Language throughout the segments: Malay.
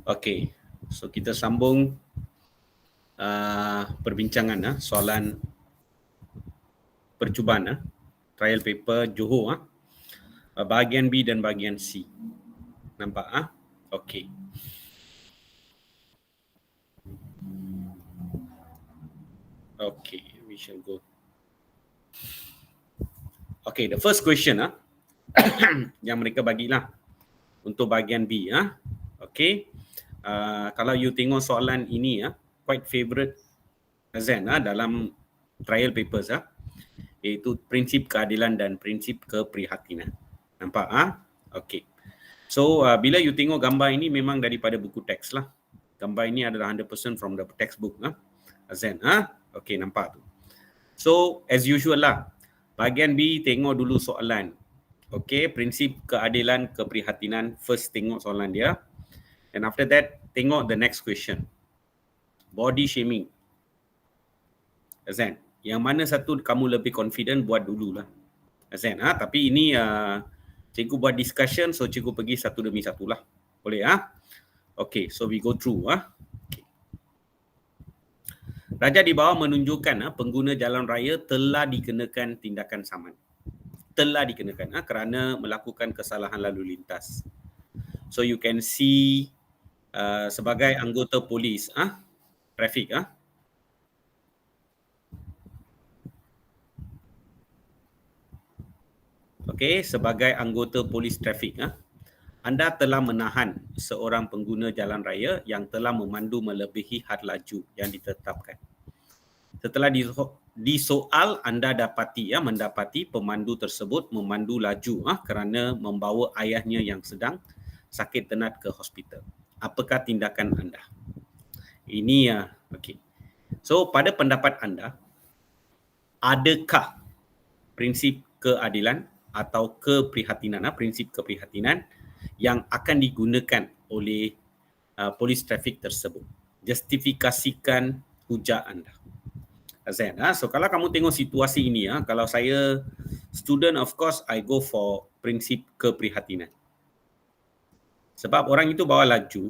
Okey. So kita sambung perbincangan soalan percubaan trial paper Johor bahagian B dan bahagian C. Nampak Okey. Okay, we shall go. Okay, the first question yang mereka bagilah untuk bahagian B Okay. Kalau you tengok soalan ini quite favorite Azan dalam trial papers iaitu prinsip keadilan dan prinsip keprihatinan. Nampak Okay. So bila you tengok gambar ini memang daripada buku teks lah. Gambar ini adalah 100% from the textbook Azan Okay, nampak tu. So as usual lah, bahagian B tengok dulu soalan. Okay, prinsip keadilan keprihatinan, first tengok soalan dia. And after that tengok the next question. Body shaming. Azan, yang mana satu kamu lebih confident buat dululah. Azan tapi ini cikgu buat discussion, so cikgu pergi satu demi satu lah. Boleh Okay, so we go through Okay. Raja di bawah menunjukkan pengguna jalan raya telah dikenakan tindakan saman. Telah dikenakan kerana melakukan kesalahan lalu lintas. So you can see sebagai anggota polis trafik Okey, sebagai anggota polis trafik anda telah menahan seorang pengguna jalan raya yang telah memandu melebihi had laju yang ditetapkan. Setelah disoal, anda mendapati pemandu tersebut memandu laju kerana membawa ayahnya yang sedang sakit tenat ke hospital. Apakah tindakan anda? Ini okey. So pada pendapat anda, adakah prinsip keadilan atau keprihatinan, prinsip keprihatinan yang akan digunakan oleh polis trafik tersebut? Justifikasikan hujah anda. Azan, so kalau kamu tengok situasi ini, kalau saya student, of course I go for prinsip keprihatinan. Sebab orang itu bawa laju,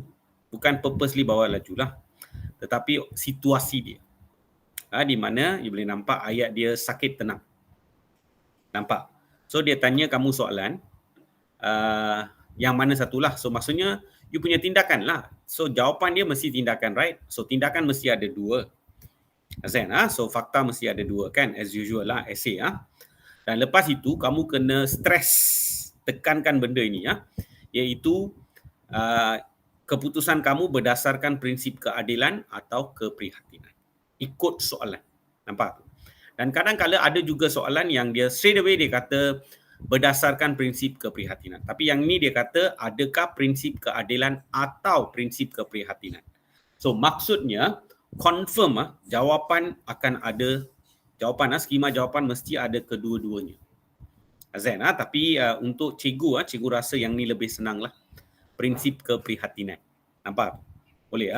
bukan purposely bawa laju lah, tetapi situasi dia. Di mana you boleh nampak ayat dia sakit tenang. Nampak? So dia tanya kamu soalan, yang mana satulah. So maksudnya you punya tindakan lah. So jawapan dia mesti tindakan, right? So tindakan mesti ada dua. Azan, so fakta mesti ada dua kan, as usual lah, essay Dan lepas itu kamu kena stress, tekankan benda ini iaitu keputusan kamu berdasarkan prinsip keadilan atau keprihatinan. Ikut soalan. Nampak? Dan kadang-kadang ada juga soalan yang dia straight away dia kata berdasarkan prinsip keprihatinan. Tapi yang ini dia kata adakah prinsip keadilan atau prinsip keprihatinan. So maksudnya confirm jawapan akan ada jawapan skema jawapan mesti ada kedua-duanya. Azan tapi untuk cikgu rasa yang ni lebih senang lah. Prinsip keprihatinan. Nampak? Boleh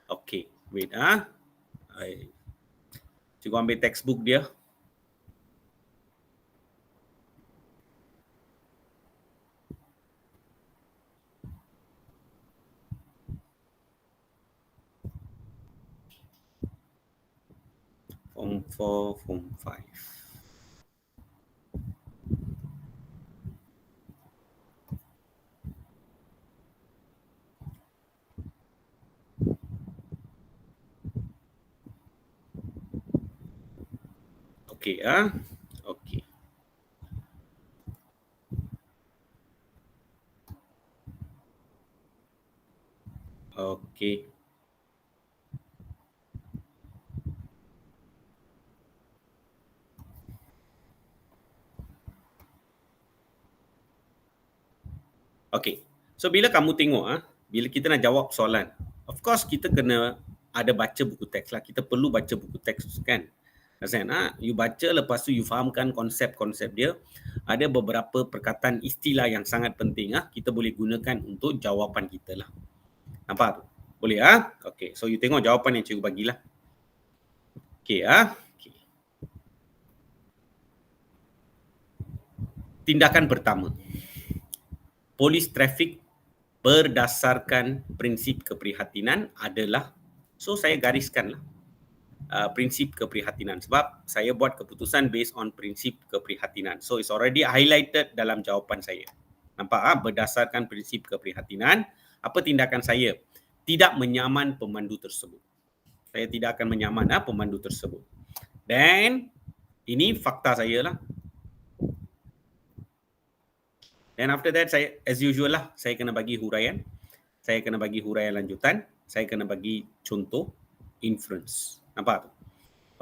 Okey, wait Cikgu ambil textbook dia. Form 4, Form 5. Okey Okey. Okey. Okey. So bila kamu tengok bila kita nak jawab soalan, of course kita kena ada baca buku teks lah. Kita perlu baca buku teks kan. Azan you baca, lepas tu you fahamkan konsep-konsep dia. Ada beberapa perkataan istilah yang sangat penting kita boleh gunakan untuk jawapan kita lah. Nampak tu? Boleh Okey, so you tengok jawapan yang cikgu bagilah. Okey okay. Tindakan pertama. Polis trafik berdasarkan prinsip keprihatinan adalah, so saya gariskanlah prinsip keprihatinan sebab saya buat keputusan based on prinsip keprihatinan. So it's already highlighted dalam jawapan saya. Nampak berdasarkan prinsip keprihatinan, apa tindakan saya? Tidak menyaman pemandu tersebut. Saya tidak akan menyaman pemandu tersebut. Dan ini fakta saya lah. Dan after that, saya as usual lah, saya kena bagi huraian. Saya kena bagi huraian lanjutan. Saya kena bagi contoh, inference. Nampak tu?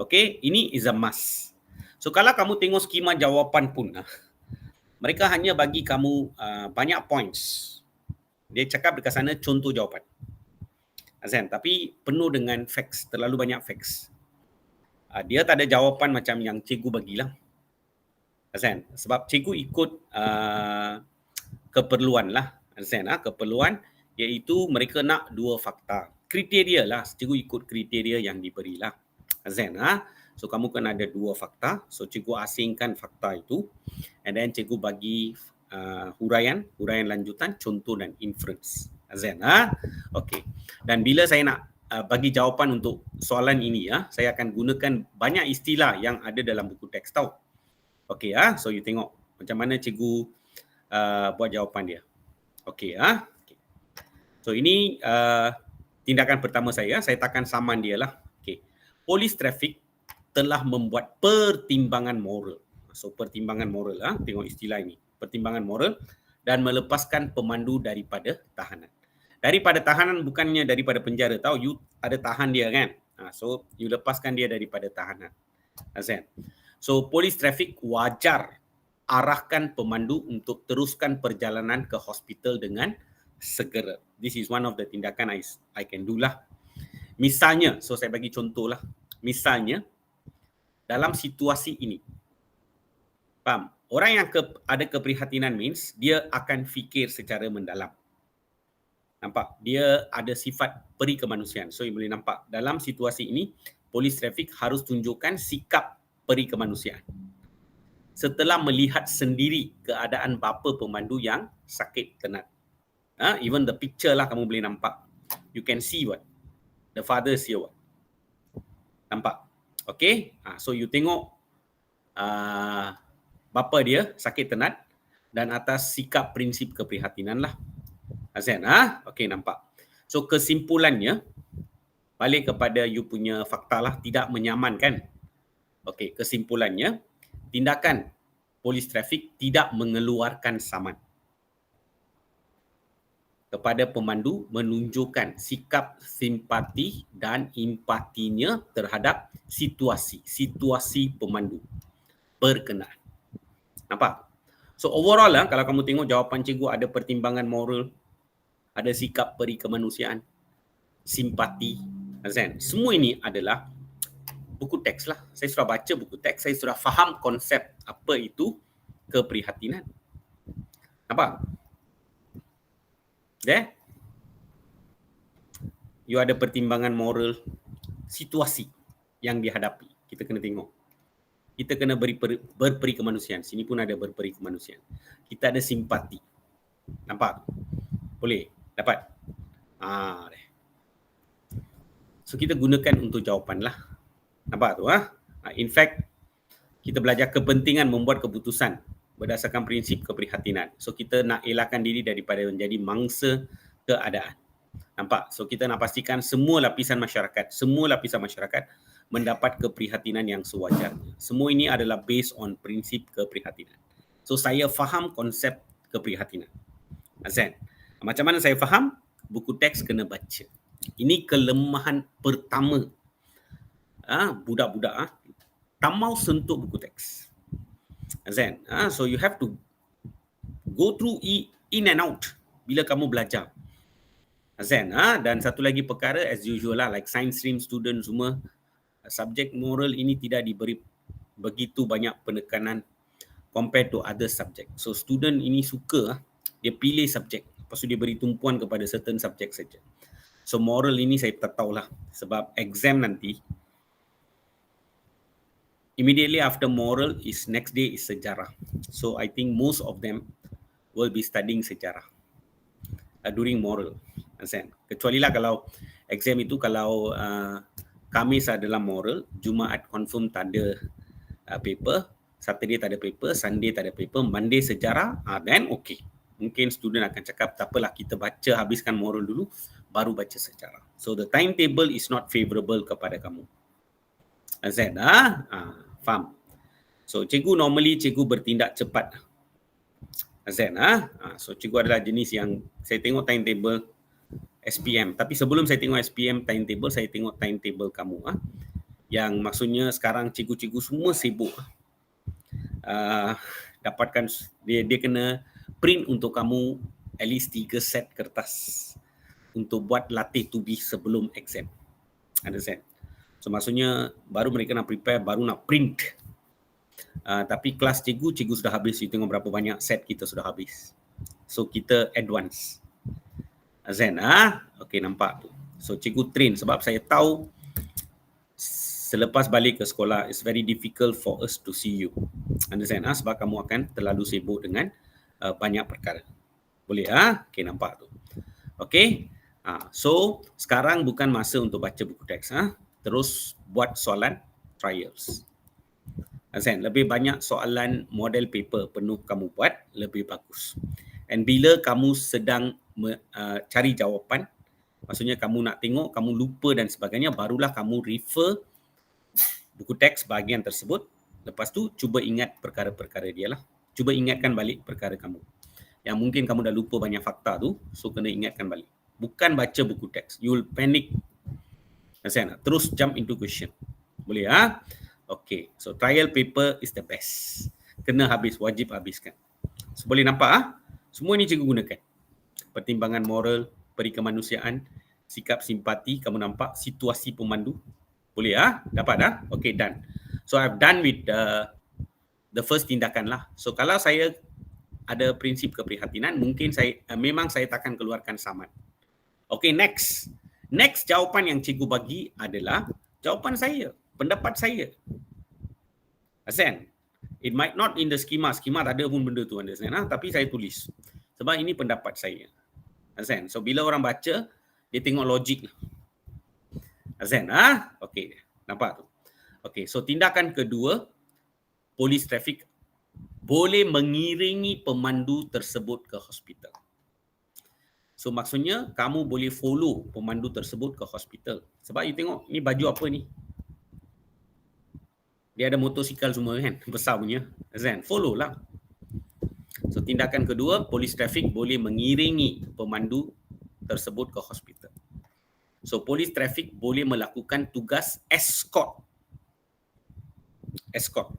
Okay, ini is a must. So kalau kamu tengok skema jawapan pun, mereka hanya bagi kamu banyak points. Dia cakap dekat sana contoh jawapan. Azan, tapi penuh dengan facts, terlalu banyak facts. Dia tak ada jawapan macam yang cikgu bagilah. Azan, sebab cikgu ikut keperluan lah. Azan, keperluan iaitu mereka nak 2 fakta. Kriteria lah, cikgu ikut kriteria yang diberilah. Azan, so kamu kena ada 2 fakta. So cikgu asingkan fakta itu and then cikgu bagi huraian lanjutan, contoh dan inference. Azan, okey. Dan bila saya nak bagi jawapan untuk soalan ini, saya akan gunakan banyak istilah yang ada dalam buku teks tau. Okey, so you tengok macam mana cikgu buat jawapan dia. Okey, okay. So ini tindakan pertama saya takkan saman dia lah. Okey. Polis trafik telah membuat pertimbangan moral. So pertimbangan moral, tengok istilah ini. Pertimbangan moral dan melepaskan pemandu daripada tahanan. Daripada tahanan bukannya daripada penjara, tahu you ada tahan dia kan. So you lepaskan dia daripada tahanan. Azan. So polis trafik wajar arahkan pemandu untuk teruskan perjalanan ke hospital dengan segera. This is one of the tindakan I can do lah. Misalnya, so saya bagi contoh lah. Misalnya dalam situasi ini, faham? Orang yang ada keprihatinan means dia akan fikir secara mendalam. Nampak? Dia ada sifat peri kemanusiaan. So, you boleh nampak dalam situasi ini, polis trafik harus tunjukkan sikap peri kemanusiaan. Setelah melihat sendiri keadaan bapa pemandu yang sakit tenat. Even the picture lah kamu boleh nampak. You can see what? The father see what? Nampak? Okay? So, you tengok bapa dia sakit tenat dan atas sikap prinsip keprihatinan lah. Azan, okey, nampak. So kesimpulannya balik kepada you punya fakta lah, tidak menyamankan. Okey, kesimpulannya tindakan polis trafik tidak mengeluarkan saman kepada pemandu, menunjukkan sikap simpati dan empatinya terhadap situasi pemandu berkenaan. Nampak? So overall lah, kalau kamu tengok jawapan cikgu ada pertimbangan moral, ada sikap peri kemanusiaan, simpati, Azan. Semua ini adalah buku teks lah. Saya sudah baca buku teks, saya sudah faham konsep apa itu keprihatinan. Nampak? There? You ada pertimbangan moral, situasi yang dihadapi. Kita kena tengok. Kita kena berperi kemanusiaan. Sini pun ada berperi kemanusiaan. Kita ada simpati. Nampak? Boleh? Dapat? So kita gunakan untuk jawapan lah. Nampak tu? In fact, kita belajar kepentingan membuat keputusan berdasarkan prinsip keprihatinan. So kita nak elakkan diri daripada menjadi mangsa keadaan. Nampak? So kita nak pastikan semua lapisan masyarakat mendapat keprihatinan yang sewajarnya. Semua ini adalah based on prinsip keprihatinan. So saya faham konsep keprihatinan. Azan. Macam mana saya faham? Buku teks kena baca. Ini kelemahan pertama budak-budak. Tak mau sentuh buku teks. Azan. So you have to go through in and out bila kamu belajar. Azan. Dan satu lagi perkara as usual lah, like science stream student semua, subjek moral ini tidak diberi begitu banyak penekanan compared to other subject. So student ini suka dia pilih subjek, lepas tu dia beri tumpuan kepada certain subjek saja. So moral ini saya tak tahulah sebab exam nanti immediately after moral is next day is sejarah. So I think most of them will be studying sejarah. during moral. Understand? Kecuali lah kalau exam itu kalau Khamis adalah moral, Jumaat confirm tak ada paper, Saturday tak ada paper, Sunday tak ada paper, Monday sejarah, then okay. Mungkin student akan cakap, tak apalah kita baca habiskan moral dulu, baru baca sejarah. So the timetable is not favorable kepada kamu. Understand? Faham? So cikgu normally cikgu bertindak cepat. Understand? So cikgu adalah jenis yang saya tengok timetable SPM. Tapi sebelum saya tengok SPM timetable, saya tengok timetable kamu. Yang maksudnya sekarang cikgu-cikgu semua sibuk. Dapatkan, dia kena print untuk kamu at least 3 set kertas untuk buat latih tubi sebelum exam. Understand? So maksudnya baru mereka nak prepare, baru nak print. Tapi kelas cikgu sudah habis. You tengok berapa banyak set kita sudah habis. So kita advance. Understand? Okay, nampak tu. So cikgu train sebab saya tahu selepas balik ke sekolah, it's very difficult for us to see you. Understand? Sebab kamu akan terlalu sibuk dengan banyak perkara. Boleh? Okay, nampak tu. Okay. So, sekarang bukan masa untuk baca buku teks. Terus buat soalan trials. Understand? Lebih banyak soalan model paper penuh kamu buat, lebih bagus. And bila kamu sedang cari jawapan, maksudnya kamu nak tengok, kamu lupa dan sebagainya, barulah kamu refer buku teks bahagian tersebut. Lepas tu cuba ingat perkara-perkara dia lah. Cuba ingatkan balik perkara kamu. Yang mungkin kamu dah lupa banyak fakta tu, so kena ingatkan balik. Bukan baca buku teks. You will panic. Terus jump into question. Boleh? Okay. So trial paper is the best. Kena habis, wajib habiskan. So boleh nampak? Semua ni cikgu gunakan. Pertimbangan moral, perikemanusiaan, sikap simpati, kamu nampak, situasi pemandu. Boleh? Dapat? Okay, done. So I've done with the first tindakan lah. So kalau saya ada prinsip keprihatinan, mungkin memang saya takkan keluarkan saman. Okay, next. Next jawapan yang cikgu bagi adalah jawapan saya, pendapat saya. Understand? It might not in the schema. Schema tak ada pun benda tu, understand? Tapi saya tulis. Sebab ini pendapat saya. Understand? So bila orang baca, dia tengok logik lah. Understand? Okay, nampak tu. Okay, so tindakan kedua, polis trafik boleh mengiringi pemandu tersebut ke hospital. So maksudnya kamu boleh follow pemandu tersebut ke hospital. Sebab you tengok ni baju apa ni? Dia ada motosikal semua kan, besar punya. Understand? Follow lah. So tindakan kedua, polis trafik boleh mengiringi pemandu tersebut ke hospital. So polis trafik boleh melakukan tugas escort. Escort.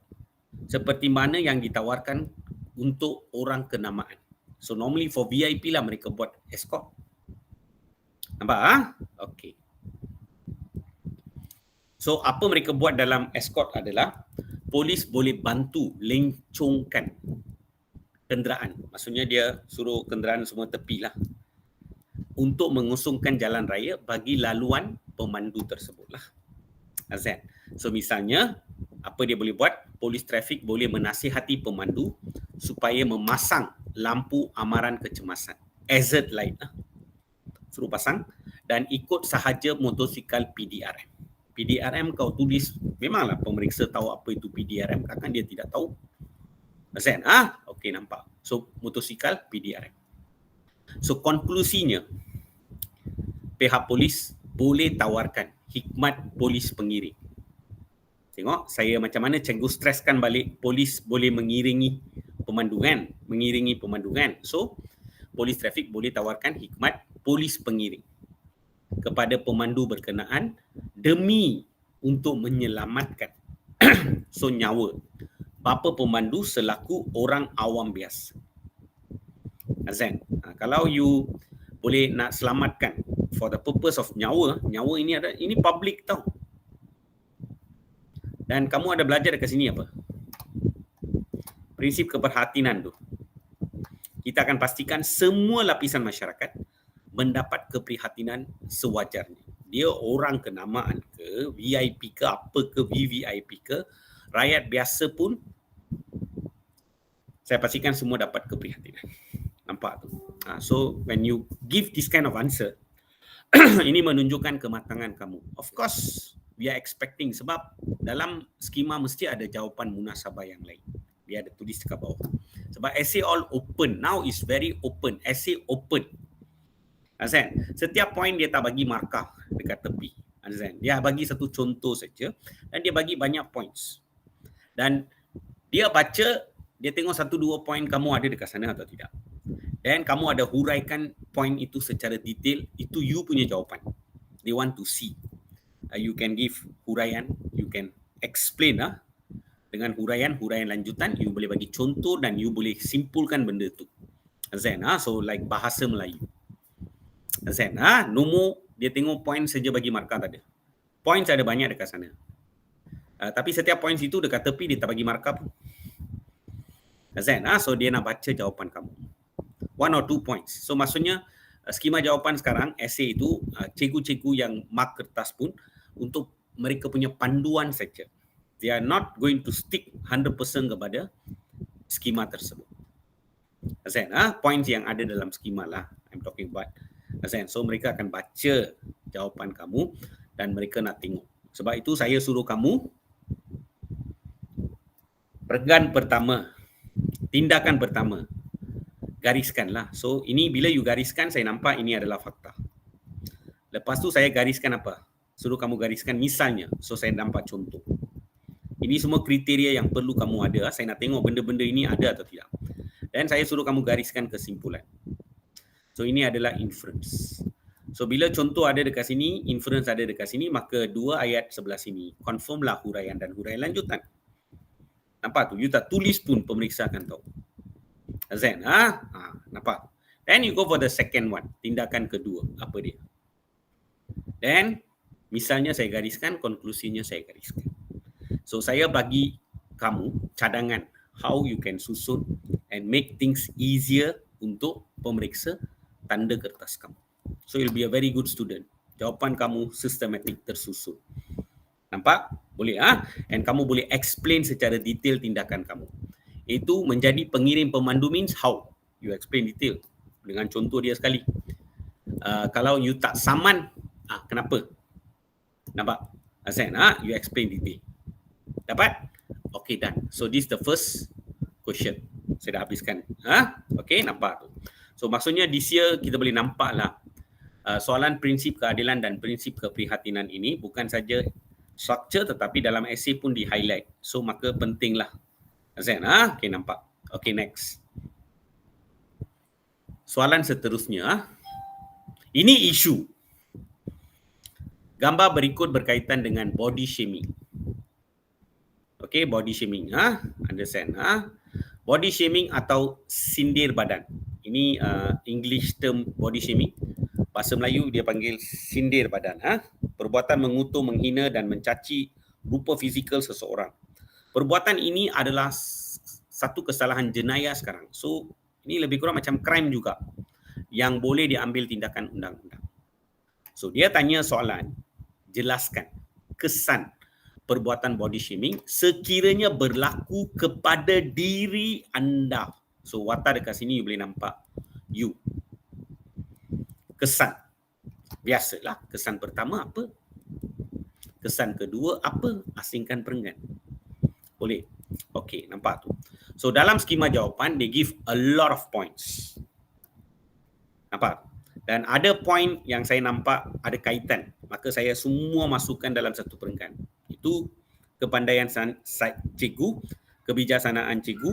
Seperti mana yang ditawarkan untuk orang kenamaan. So normally for VIP lah mereka buat escort. Nampak? Okay. So apa mereka buat dalam escort adalah polis boleh bantu lencongkan kenderaan. Maksudnya dia suruh kenderaan semua tepi lah. Untuk mengosongkan jalan raya bagi laluan pemandu tersebut lah. Azan. So misalnya, apa dia boleh buat? Polis trafik boleh menasihati pemandu supaya memasang lampu amaran kecemasan. Hazard light lah. Suruh pasang dan ikut sahaja motosikal PDRM. PDRM kau tulis, memanglah pemeriksa tahu apa itu PDRM, takkan dia tidak tahu. Azan. Okey, nampak. So motosikal PDRM. So konklusinya, pihak polis boleh tawarkan hikmat polis pengiring. Tengok saya macam mana cikgu streskan balik, polis boleh mengiringi pemandu kan? Mengiringi pemandu kan? So polis trafik boleh tawarkan hikmat polis pengiring kepada pemandu berkenaan demi untuk menyelamatkan so nyawa bapa pemandu selaku orang awam biasa. Azan. Kalau you boleh nak selamatkan for the purpose of nyawa ini public tau. Dan kamu ada belajar dekat sini apa? Prinsip keprihatinan tu. Kita akan pastikan semua lapisan masyarakat mendapat keprihatinan sewajarnya. Dia orang kenamaan ke, VIP ke, apa ke, VVIP ke, rakyat biasa pun saya pastikan semua dapat keprihatinan. Nampak tu. So when you give this kind of answer, ini menunjukkan kematangan kamu. Of course, we are expecting sebab dalam skema mesti ada jawapan munasabah yang lain. Dia ada tulis dekat bawah. Sebab essay all open. Now is very open. Essay open. Understand? Setiap poin dia tak bagi markah dekat tepi. Understand? Dia bagi satu contoh saja dan dia bagi banyak points. Dan dia baca, dia tengok 1-2 poin kamu ada dekat sana atau tidak. Dan kamu ada huraikan poin itu secara detail, itu you punya jawapan. They want to see. You can give huraian, you can explain dengan huraian lanjutan, you boleh bagi contoh dan you boleh simpulkan benda tu. Understand? So like bahasa Melayu. Understand? Nombor dia tengok poin saja bagi markah tak ada. Points ada banyak dekat sana. Tapi setiap poin itu dekat tepi dia tak bagi markah pun. Understand? So dia nak baca jawapan kamu. 1 or 2 points. So maksudnya skema jawapan sekarang, essay itu cikgu-cikgu yang mark kertas pun untuk mereka punya panduan saja. They are not going to stick 100% kepada skema tersebut. Understand? Points yang ada dalam skema lah I'm talking about. Understand? So mereka akan baca jawapan kamu dan mereka nak tengok. Sebab itu saya suruh kamu perenggan pertama, tindakan pertama, gariskanlah. So ini bila you gariskan, saya nampak ini adalah fakta. Lepas tu saya gariskan apa? Suruh kamu gariskan misalnya. So saya nampak contoh. Ini semua kriteria yang perlu kamu ada. Saya nak tengok benda-benda ini ada atau tidak. Dan saya suruh kamu gariskan kesimpulan. So ini adalah inference. So bila contoh ada dekat sini, inference ada dekat sini, maka 2 ayat sebelah sini confirmlah huraian dan huraian lanjutan. Nampak tu? You tak tulis pun pemeriksa akan tahu. Zen, nampak? Then you go for the second one, tindakan kedua. Apa dia? Then misalnya saya gariskan, konklusinya saya gariskan. So saya bagi kamu cadangan how you can susun and make things easier untuk pemeriksa tanda kertas kamu. So you'll be a very good student. Jawapan kamu systematic, tersusun. Nampak? Boleh And kamu boleh explain secara detail tindakan kamu. Itu menjadi pengirim pemandu means how you explain detail. Dengan contoh dia sekali. Kalau you tak saman, kenapa? Nampak? You explain detail. Dapat? Okay, done. So this is the first question. Saya dah habiskan. Okay, nampak tu. So maksudnya this year kita boleh nampak lah soalan prinsip keadilan dan prinsip keprihatinan ini bukan saja structure tetapi dalam essay pun di highlight. So maka pentinglah. Okay, nampak. Okay, next. Soalan seterusnya. Ini isu. Gambar berikut berkaitan dengan body shaming. Okay, body shaming. Understand? Body shaming atau sindir badan. Ini English term body shaming. Bahasa Melayu dia panggil sindir badan. Perbuatan mengutuk, menghina dan mencaci rupa fizikal seseorang. Perbuatan ini adalah satu kesalahan jenayah sekarang. So, ini lebih kurang macam crime juga yang boleh diambil tindakan undang-undang. So, dia tanya soalan, jelaskan kesan perbuatan body shaming sekiranya berlaku kepada diri anda. So, watak dekat sini you boleh nampak you. Kesan. Biasalah, kesan pertama apa? Kesan kedua apa? Asingkan perenggan. Boleh. Okey, nampak tu. So dalam skema jawapan, they give a lot of points. Nampak? Dan ada point yang saya nampak ada kaitan. Maka saya semua masukkan dalam satu perenggan. Itu kepandaian cikgu, kebijaksanaan cikgu.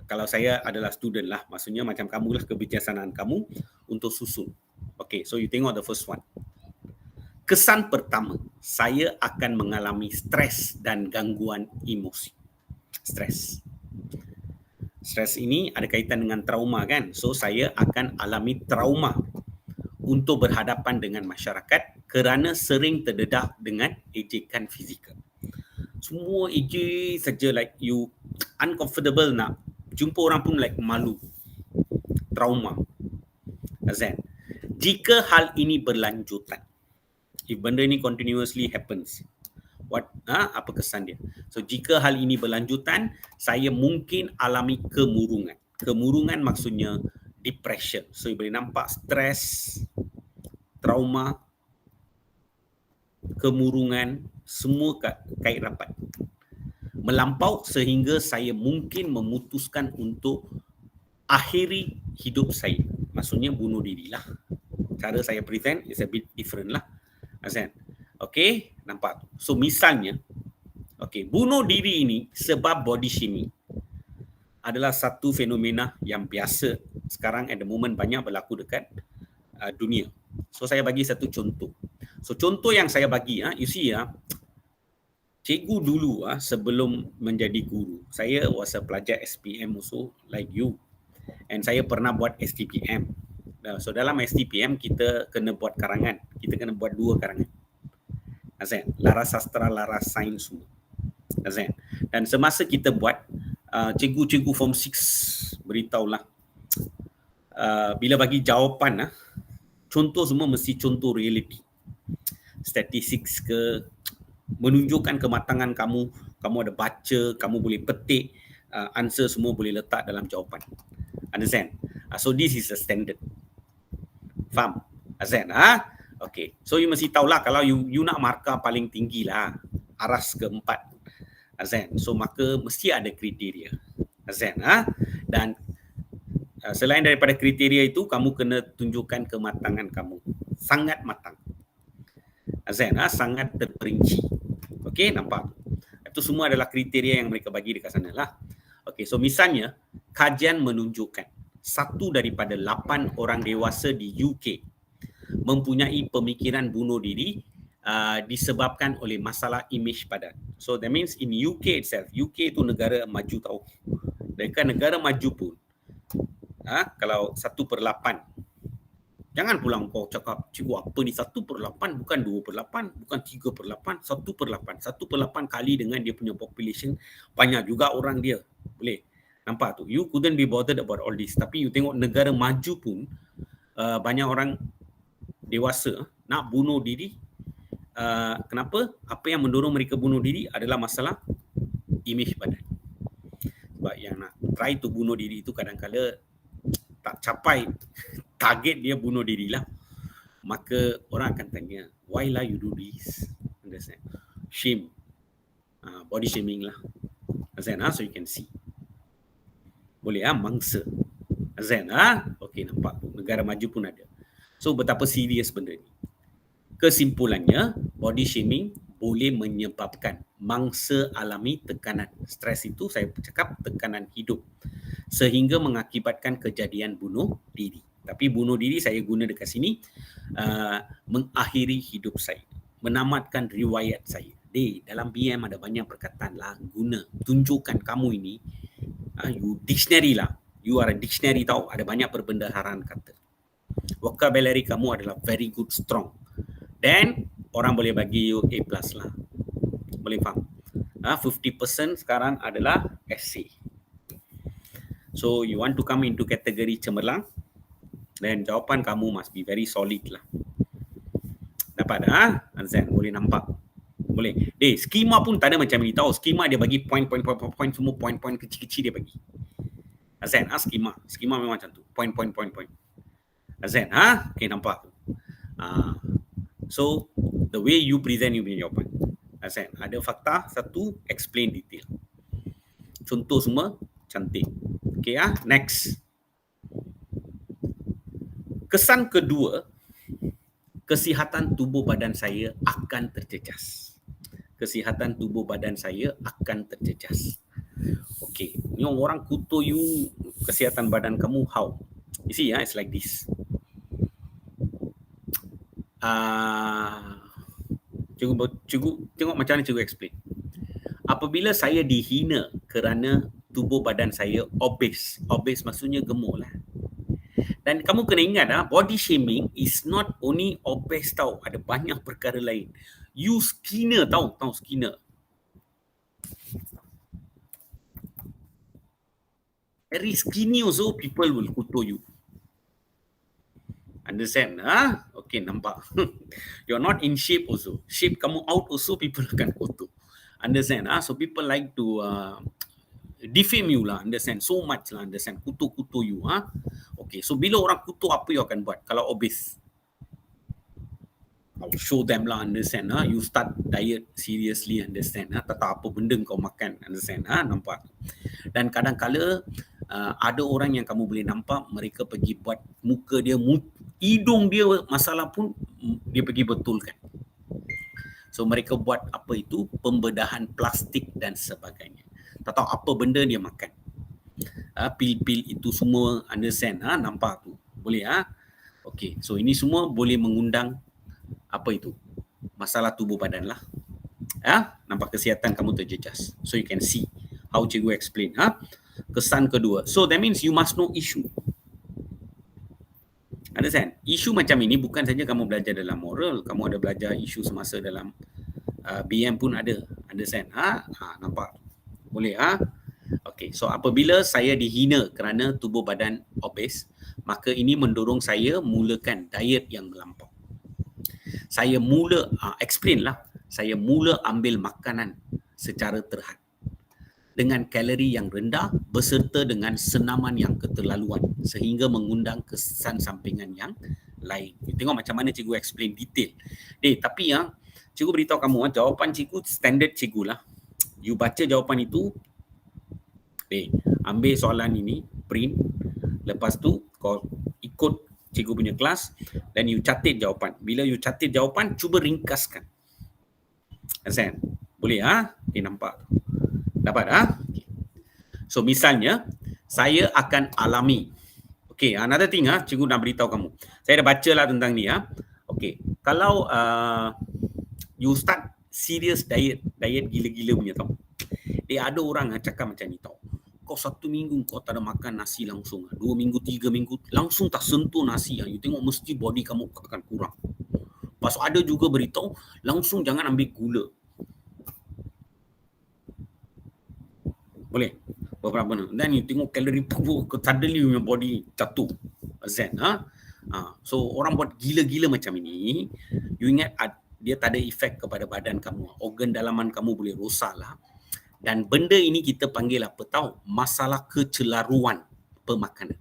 Kalau saya adalah student lah, maksudnya macam kamulah kebijaksanaan kamu untuk susun. Okey, so you tengok the first one. Kesan pertama, saya akan mengalami stres dan gangguan emosi. Stres. Stres ini ada kaitan dengan trauma kan? So saya akan alami trauma untuk berhadapan dengan masyarakat kerana sering terdedah dengan ejekan fizikal. Semua ejek saja like you uncomfortable nak jumpa orang pun like malu. Trauma. Azan. Jika hal ini berlanjutan, if benda ini continuously happens, apa kesan dia? So jika hal ini berlanjutan, saya mungkin alami kemurungan. Kemurungan maksudnya depression. So you boleh nampak stres, trauma, kemurungan, semua kait rapat. Melampau sehingga saya mungkin memutuskan untuk akhiri hidup saya. Maksudnya bunuh diri lah. Cara saya present is a bit different lah. Okay, nampak? So misalnya, okay, bunuh diri ini sebab body shaming adalah satu fenomena yang biasa sekarang at the moment banyak berlaku dekat dunia. So saya bagi satu contoh. So contoh yang saya bagi, you see, cikgu dulu sebelum menjadi guru, saya was a pelajar SPM also like you, and saya pernah buat STPM. So dalam STPM kita kena buat karangan, kita kena buat 2 karangan, laras sastra, laras sains semua. Dan semasa kita buat, cikgu-cikgu form 6 beritahulah, bila bagi jawapan, contoh semua mesti contoh reality, statistik ke, menunjukkan kematangan kamu ada baca, kamu boleh petik, answer semua boleh letak dalam jawapan. Understand? So this is a standard. Faham? Understand? Okay. So you mesti tahulah kalau you nak markah paling tinggi lah, aras ke-4. So maka mesti ada kriteria. Dan selain daripada kriteria itu, kamu kena tunjukkan kematangan kamu. Sangat matang. Sangat terperinci. Okey, nampak? Itu semua adalah kriteria yang mereka bagi dekat sana lah. Okey, so misalnya kajian menunjukkan 1 daripada 8 orang dewasa di UK mempunyai pemikiran bunuh diri disebabkan oleh masalah imej badan. So that means in UK itself, UK itu negara maju tau. Dekat negara maju pun, kalau 1/8, jangan pulang kau cakap, cikgu apa ni 1/8, bukan 2/8, bukan 3/8, 1/8. 1/8 kali dengan dia punya population, banyak juga orang dia. Boleh nampak tu, you couldn't be bothered about all this. Tapi you tengok negara maju pun, banyak orang dewasa nak bunuh diri. Kenapa? Apa yang mendorong mereka bunuh diri adalah masalah imej badan. Sebab yang nak try to bunuh diri itu kadang-kadang tak capai target dia bunuh diri lah. Maka orang akan tanya, why lah you do this? Understand? Shame. Body shaming lah. Understand? So you can see. Boleh mangsa. Understand? Okay, nampak. Negara maju pun ada. So betapa serius benda ni. Kesimpulannya, body shaming boleh menyebabkan mangsa alami tekanan. Stres itu saya cakap tekanan hidup. Sehingga mengakibatkan kejadian bunuh diri. Tapi bunuh diri saya guna dekat sini, mengakhiri hidup saya. Menamatkan riwayat saya. Dalam BM ada banyak perkataan lah, guna. Tunjukkan kamu ini, you dictionary lah. You are a dictionary tau, ada banyak perbendaharaan kata. Vocabulary kamu adalah very good, strong. Then orang boleh bagi you A+ lah. Boleh faham? 50% sekarang adalah essay. So you want to come into kategori cemerlang, then jawapan kamu must be very solid lah. Dapat Anzan, boleh nampak? Boleh. Skema pun tak ada macam ni tahu. Skema dia bagi point semua point kecil-kecil dia bagi. Anzan, skema memang macam tu. Point. Anzan, okay, nampak? So the way you present you punya jawapan. Anzan, ada fakta, satu, explain detail. Contoh semua cantik. Okay, next. Kesan kedua, kesihatan tubuh badan saya akan terjejas. Kesihatan tubuh badan saya akan terjejas. Okay, ni orang kutu you, kesihatan badan kamu how? You see, it's like this. Cikgu tengok macam mana cikgu explain. Apabila saya dihina kerana tubuh badan saya obese. Obese maksudnya gemuk lah. Dan kamu kena ingat body shaming is not only obese tau. Ada banyak perkara lain. You skinner tahu skinner. Very skinny also people will kutu you. Understand? Okay, nampak. You're not in shape also. Shape kamu out also people akan kutu. Understand? So people like to defame you lah. Understand? So much lah. Understand? Kutu you. Okay, so bila orang kutuk, apa you akan buat kalau obese? I'll show them lah, understand lah. You start diet seriously, understand lah. Tak tahu apa benda kau makan, understand lah. Nampak. Dan kadang-kala ada orang yang kamu boleh nampak, mereka pergi buat muka dia, hidung dia masalah pun dia pergi betulkan. So mereka buat apa itu, pembedahan plastik dan sebagainya. Tak tahu apa benda dia makan. Pil-pil itu semua, understand ha? Nampak tu. Boleh ha? Okay, so ini semua boleh mengundang apa itu? Masalah tubuh badan lah. Nampak kesihatan kamu terjejas. So you can see how cikgu explain. Kesan kedua. So that means you must know issue. Understand? Isu macam ini bukan saja kamu belajar dalam moral, kamu ada belajar isu semasa dalam BM pun ada. Understand? Nampak? Boleh Okay, so apabila saya dihina kerana tubuh badan obes, maka ini mendorong saya mulakan diet yang melampau. Saya mula explain lah. Saya mula ambil makanan secara terhad dengan kalori yang rendah beserta dengan senaman yang keterlaluan sehingga mengundang kesan sampingan yang lain. You tengok macam mana cikgu explain detail. Tapi cikgu beritahu kamu, jawapan cikgu standard cikgu lah. You baca jawapan itu, ambil soalan ini, print, lepas tu kau ikut cikgu punya kelas dan you catat jawapan. Bila you catat jawapan, cuba ringkaskan. Understand? Boleh nampak? Dapat So misalnya, saya akan alami. Okay, another thing cikgu nak beritahu kamu. Saya dah baca lah tentang ni Okay, kalau you start serious diet gila-gila punya tau. Ada orang cakap macam ni tau. Kau 1 minggu kau tak ada makan nasi langsung. 2 minggu, 3 minggu langsung tak sentuh nasi. You tengok mesti body kamu akan kurang. Lepas ada juga beritahu langsung jangan ambil gula. Boleh? Beberapa benda. Dan you tengok kalori suddenly your body jatuh. Zen. So orang buat gila-gila macam ini, you ingat dia tak ada efek kepada badan kamu. Organ dalaman kamu boleh rosak lah. Dan benda ini kita panggil apa tahu? Masalah kecelaruan pemakanan.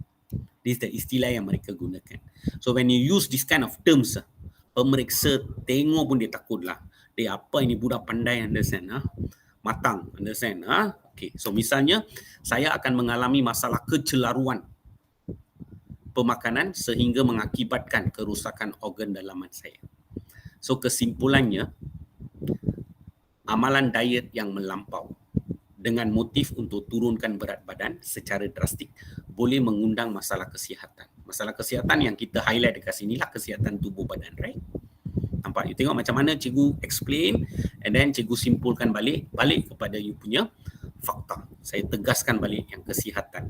This is the istilah yang mereka gunakan. So when you use this kind of terms, pemeriksa tengok pun dia takut lah. Dia apa ini budak pandai, understand? Matang, understand? Okay. So misalnya, saya akan mengalami masalah kecelaruan pemakanan sehingga mengakibatkan kerusakan organ dalaman saya. So kesimpulannya, amalan diet yang melampau dengan motif untuk turunkan berat badan secara drastik boleh mengundang masalah kesihatan. Masalah kesihatan yang kita highlight dekat sini lah kesihatan tubuh badan, right? Nampak? You tengok macam mana cikgu explain and then cikgu simpulkan balik kepada you punya fakta. Saya tegaskan balik yang kesihatan.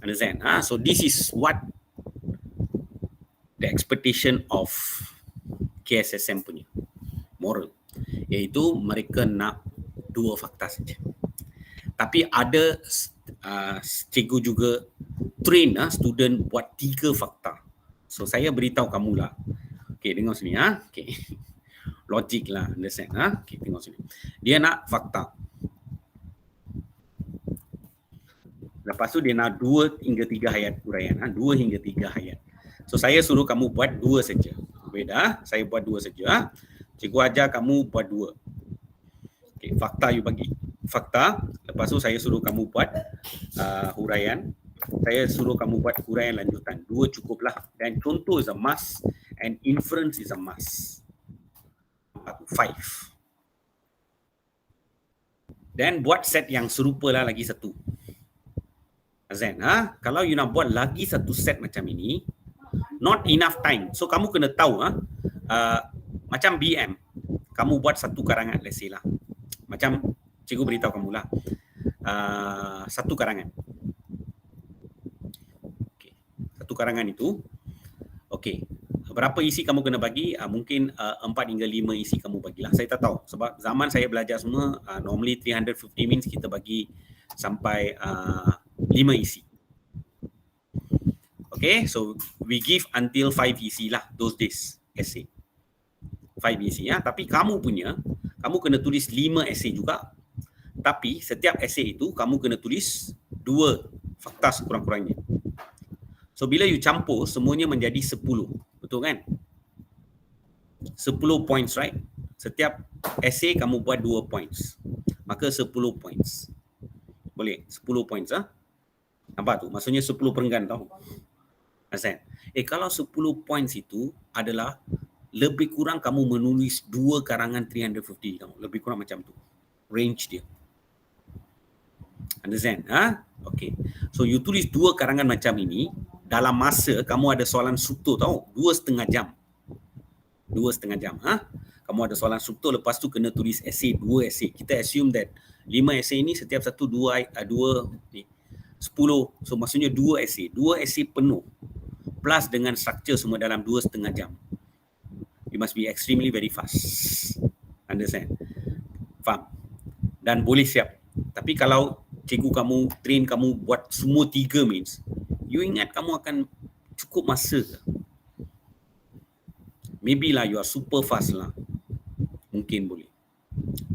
Understand? So this is what the expectation of KSSM punya moral, iaitu mereka nak 2 fakta saja. Tapi ada cikgu juga train student buat 3 fakta. So saya beritahu kamu lah. Okay, tengok sini Okay. Logik lah, understand Okay, tengok sini. Dia nak fakta. Lepas tu dia nak 2 hingga 3 ayat huraian. 2 hingga 3 ayat. So saya suruh kamu buat 2 saja. Beda, saya buat 2 saja. Cikgu ajar kamu buat 2. Okay, fakta you bagi. Fakta, lepas tu saya suruh kamu buat huraian. Saya suruh kamu buat huraian lanjutan. 2 cukuplah. Dan contoh is a must and inference is a must. 5. Dan buat set yang serupa lah lagi satu. Azan, kalau you nak buat lagi satu set macam ini, not enough time. So kamu kena tahu macam BM, kamu buat satu karangan, let's say lah. Macam cikgu beritahu kamu lah. Satu karangan. Okay. Satu karangan itu. Okay. Berapa isi kamu kena bagi? Mungkin 4 hingga 5 isi kamu bagilah. Saya tak tahu. Sebab zaman saya belajar semua, normally 350 means kita bagi sampai 5 isi. Okay, so we give until 5 isi lah those days, essay. 5 isi Tapi kamu punya, kamu kena tulis 5 essay juga. Tapi setiap essay itu kamu kena tulis 2 fakta sekurang-kurangnya. So bila you campur, semuanya menjadi 10. Betul kan? 10 points, right? Setiap essay kamu buat 2 points. Maka 10 points. Boleh? 10 points. Nampak tu? Maksudnya 10 perenggan tau. Understand? Kalau 10 points itu adalah lebih kurang kamu menulis 2 karangan 350 tau. Lebih kurang macam tu. Range dia. Understand? Okay. So you tulis 2 karangan macam ini, dalam masa kamu ada soalan struktur tau. 2,5 jam. 2,5 jam. Kamu ada soalan struktur, lepas tu kena tulis essay, 2 essay. Kita assume that 5 essay ini setiap satu 2 ni 10. So maksudnya 2 essay. 2 essay penuh. Plus dengan structure semua dalam 2,5 jam. You must be extremely very fast. Understand? Faham? Dan boleh siap. Tapi kalau cikgu kamu train kamu buat semua 3 means, you ingat kamu akan cukup masa ke? Maybe lah you are super fast lah. Mungkin boleh.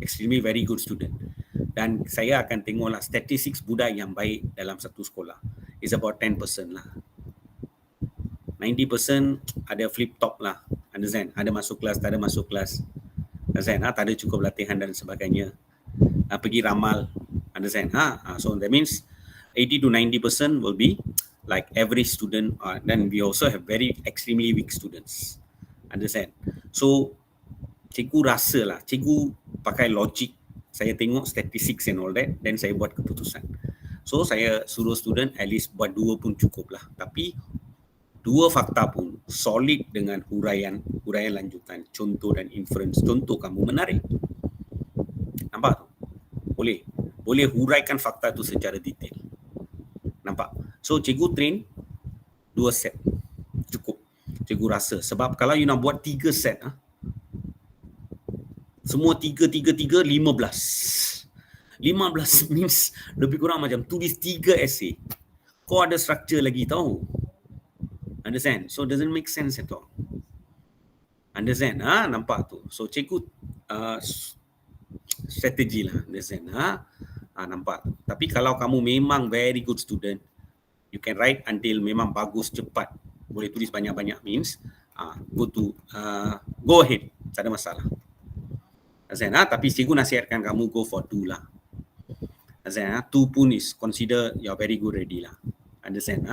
Extremely very good student. Dan saya akan tengoklah statistics budak yang baik dalam satu sekolah is about 10% lah. 90% ada flip top lah. Understand? Ada masuk kelas, tak ada masuk kelas. Understand? Tak ada cukup latihan dan sebagainya. Pergi ramal. Understand? So that means 80 to 90% will be like average student. Then we also have very extremely weak students. Understand? So cikgu rasa lah, cikgu pakai logik. Saya tengok statistics and all that, then saya buat keputusan. So saya suruh student at least buat 2 pun cukup lah. Tapi 2 fakta pun solid dengan huraian lanjutan, contoh dan inference. Contoh kamu menarik. Nampak tu? Boleh huraikan fakta tu secara detail. Nampak? So cikgu train 2 set. Cukup. Cikgu rasa. Sebab kalau you nak buat 3 set, semua 3, 15 means lebih kurang macam tulis 3 essay. Kau ada structure lagi tahu. Understand? So doesn't make sense at all. Understand? Nampak tu. So cikgu strategi lah. Understand? Nampak. Tapi kalau kamu memang very good student, you can write until memang bagus, cepat. Boleh tulis banyak-banyak means, go ahead. Tak ada masalah. Understand? Tapi cikgu nasihatkan kamu go for 2 lah. Understand? 2 pun is consider you're very good already lah. Understand?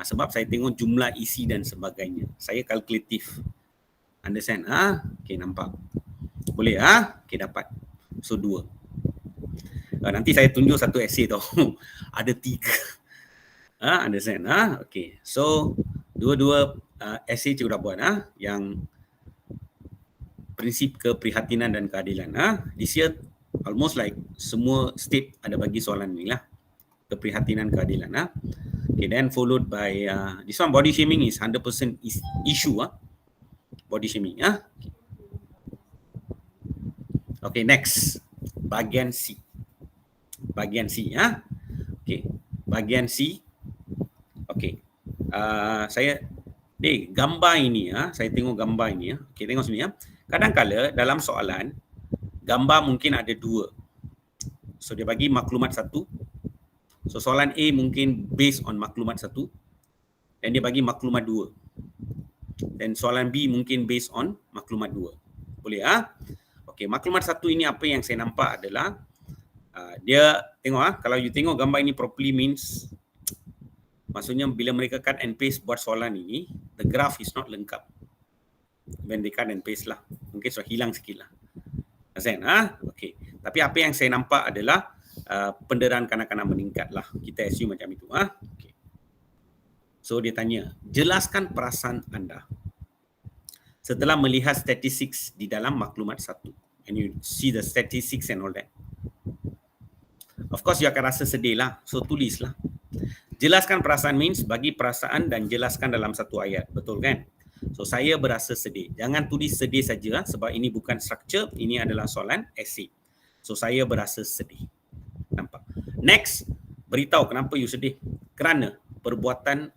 Sebab saya tengok jumlah isi dan sebagainya. Saya kalkulatif. Understand? Okay, nampak. Boleh? Okay, dapat. So 2. Nanti saya tunjuk satu essay tau. Ada 3. Understand? Okay. So, dua-dua essay cikgu dah buat. Yang prinsip keprihatinan dan keadilan. This year, almost like semua state ada bagi soalan ni lah. Keprihatinan, keadilan. Okay, then followed by this one, body shaming is 100% issue. Body shaming. Okay, next. Bahagian C. Okay, bahagian C. Okay. Saya gambar ini saya tengok gambar ini Okay, tengok sini Kadang-kala dalam soalan gambar mungkin ada 2. So dia bagi maklumat 1. So soalan A mungkin based on maklumat 1 dan dia bagi maklumat 2. Dan soalan B mungkin based on maklumat 2. Boleh Okey, maklumat 1 ini apa yang saya nampak adalah dia tengok kalau you tengok gambar ini properly means maksudnya bila mereka cut and paste buat soalan ini, the graph is not lengkap. When they cut and paste lah. Mungkin sudah hilang sikit lah. Okey. Tapi apa yang saya nampak adalah penderaan kanak-kanak meningkat lah. Kita assume macam itu. Okay. So dia tanya, jelaskan perasaan anda setelah melihat statistics di dalam maklumat 1. And you see the statistics and all that. Of course, you akan rasa sedih lah. So tulislah. Jelaskan perasaan means bagi perasaan dan jelaskan dalam satu ayat. Betul kan? So saya berasa sedih. Jangan tulis sedih saja sebab ini bukan structure. Ini adalah soalan essay. So saya berasa sedih. Nampak? Next, beritahu kenapa you sedih. Kerana perbuatan,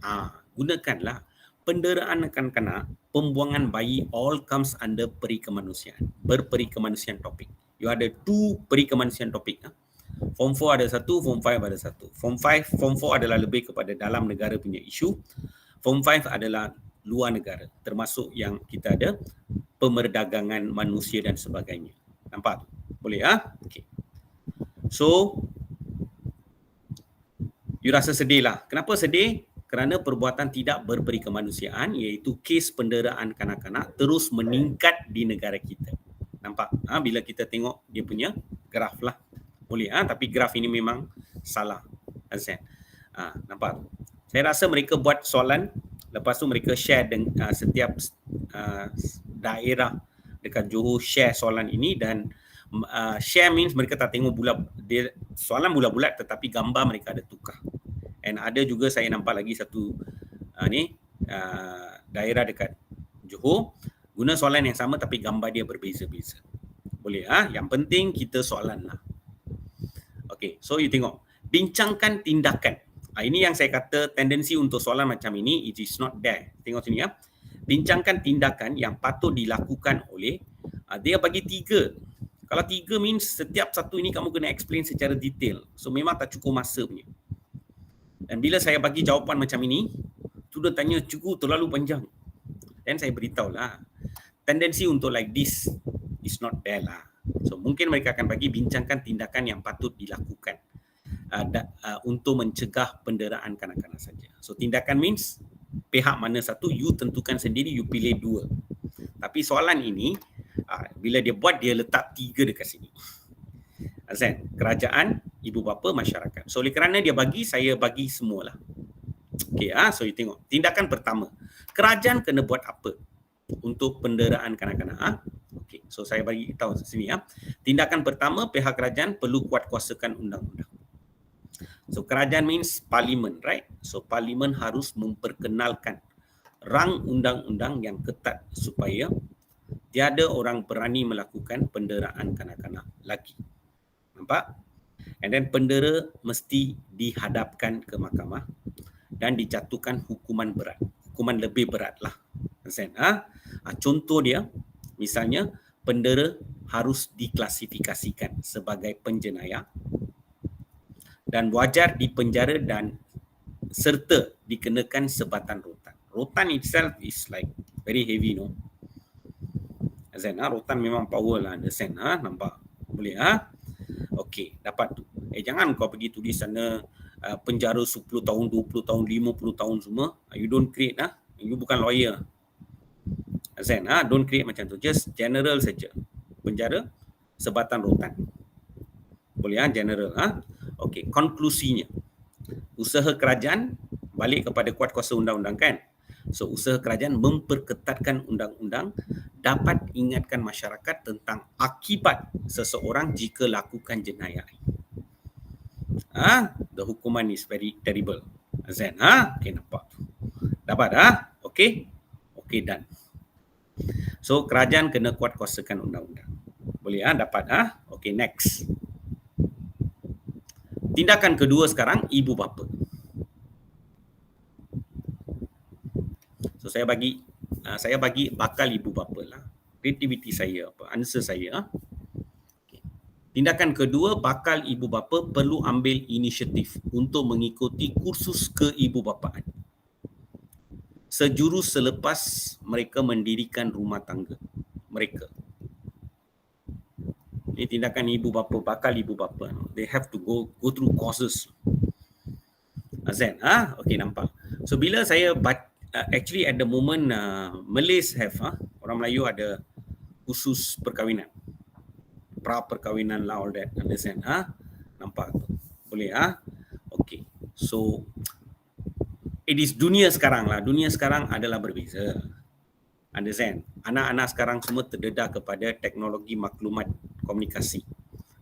gunakanlah penderaan kanak-kanak, pembuangan bayi all comes under peri kemanusiaan. Berperi kemanusiaan topik. You ada 2 peri kemanusiaan topik. Form 4 ada satu, Form 5 ada satu. Form 4 adalah lebih kepada dalam negara punya isu. Form 5 adalah luar negara, termasuk yang kita ada pemerdagangan manusia dan sebagainya. Nampak? Boleh Okay. So, you rasa sedih lah. Kenapa sedih? Kerana perbuatan tidak berberi kemanusiaan, iaitu kes penderaan kanak-kanak terus meningkat di negara kita. Nampak? Bila kita tengok dia punya graf lah. Boleh, tapi graf ini memang salah. Nampak? Saya rasa mereka buat soalan, lepas tu mereka share dengan setiap daerah dekat Johor share soalan ini, dan share means mereka tak tengok soalan bulat-bulat tetapi gambar mereka ada tukar. And ada juga saya nampak lagi satu daerah dekat Johor guna soalan yang sama tapi gambar dia berbeza-beza. Boleh, yang penting kita soalan lah. Okay, so you tengok, bincangkan tindakan. Ini yang saya kata tendensi untuk soalan macam ini, it is not there. Tengok sini ya. Bincangkan tindakan yang patut dilakukan oleh, dia bagi 3. Kalau 3 means setiap satu ini kamu kena explain secara detail. So memang tak cukup masa punya. Dan bila saya bagi jawapan macam ini, student tanya, cikgu terlalu panjang. Dan saya beritahu lah, tendensi untuk like this is not there lah. So mungkin mereka akan bagi bincangkan tindakan yang patut dilakukan untuk mencegah penderaan kanak-kanak saja. So tindakan means pihak mana satu, you tentukan sendiri, you pilih 2. Tapi soalan ini bila dia buat, dia letak 3 dekat sini. Kerajaan, ibu bapa, masyarakat. So oleh kerana dia bagi, saya bagi semualah. Okay, so you tengok. Tindakan pertama, kerajaan kena buat apa untuk penderaan kanak-kanak? Okay, so saya bagi tahu sini ya. Tindakan pertama, pihak kerajaan perlu kuat kuasakan undang-undang. So kerajaan means parlimen, right? So parlimen harus memperkenalkan rang undang-undang yang ketat supaya tiada orang berani melakukan penderaan kanak-kanak lagi. Nampak? And then pendera mesti dihadapkan ke mahkamah dan dijatuhkan hukuman berat. Hukuman lebih berat lah. Contoh dia, misalnya pendera harus diklasifikasikan sebagai penjenayah dan wajar dipenjara dan serta dikenakan sebatan rotan. Rotan itself is like very heavy, no? Rotan memang power lah, understand? Nampak? Boleh? Okey, dapat tu. Jangan kau pergi tulis sana penjara 10 tahun, 20 tahun, 50 tahun semua. You don't create, you bukan lawyer. Don't create macam tu. Just general saja. Penjara sebatan rotan. Boleh general. Okey, konklusinya. Usaha kerajaan balik kepada kuat kuasa undang-undang kan. So usaha kerajaan memperketatkan undang-undang dapat ingatkan masyarakat tentang akibat seseorang jika lakukan jenayah. The hukuman is very terrible. Okay, nampak tu. Dapat Okay? Okay, done. So kerajaan kena kuat kuasakan undang-undang. Boleh dapat Okay, next. Tindakan kedua sekarang, ibu bapa. So saya bagi bakal ibu bapa lah. Kreativiti saya, answer saya. Okay. Tindakan kedua, bakal ibu bapa perlu ambil inisiatif untuk mengikuti kursus keibubapaan sejurus selepas mereka mendirikan rumah tangga mereka. Ini tindakan ibu bapa, bakal ibu bapa. They have to go through courses. Okay, nampak. So bila saya actually at the moment Malays have orang Melayu ada khusus perkahwinan, pra perkahwinan lah, all that, understand? Nampak tu. Boleh Okay. So it is dunia sekarang lah. Dunia sekarang adalah berbeza. Understand? Anak-anak sekarang semua terdedah kepada teknologi maklumat komunikasi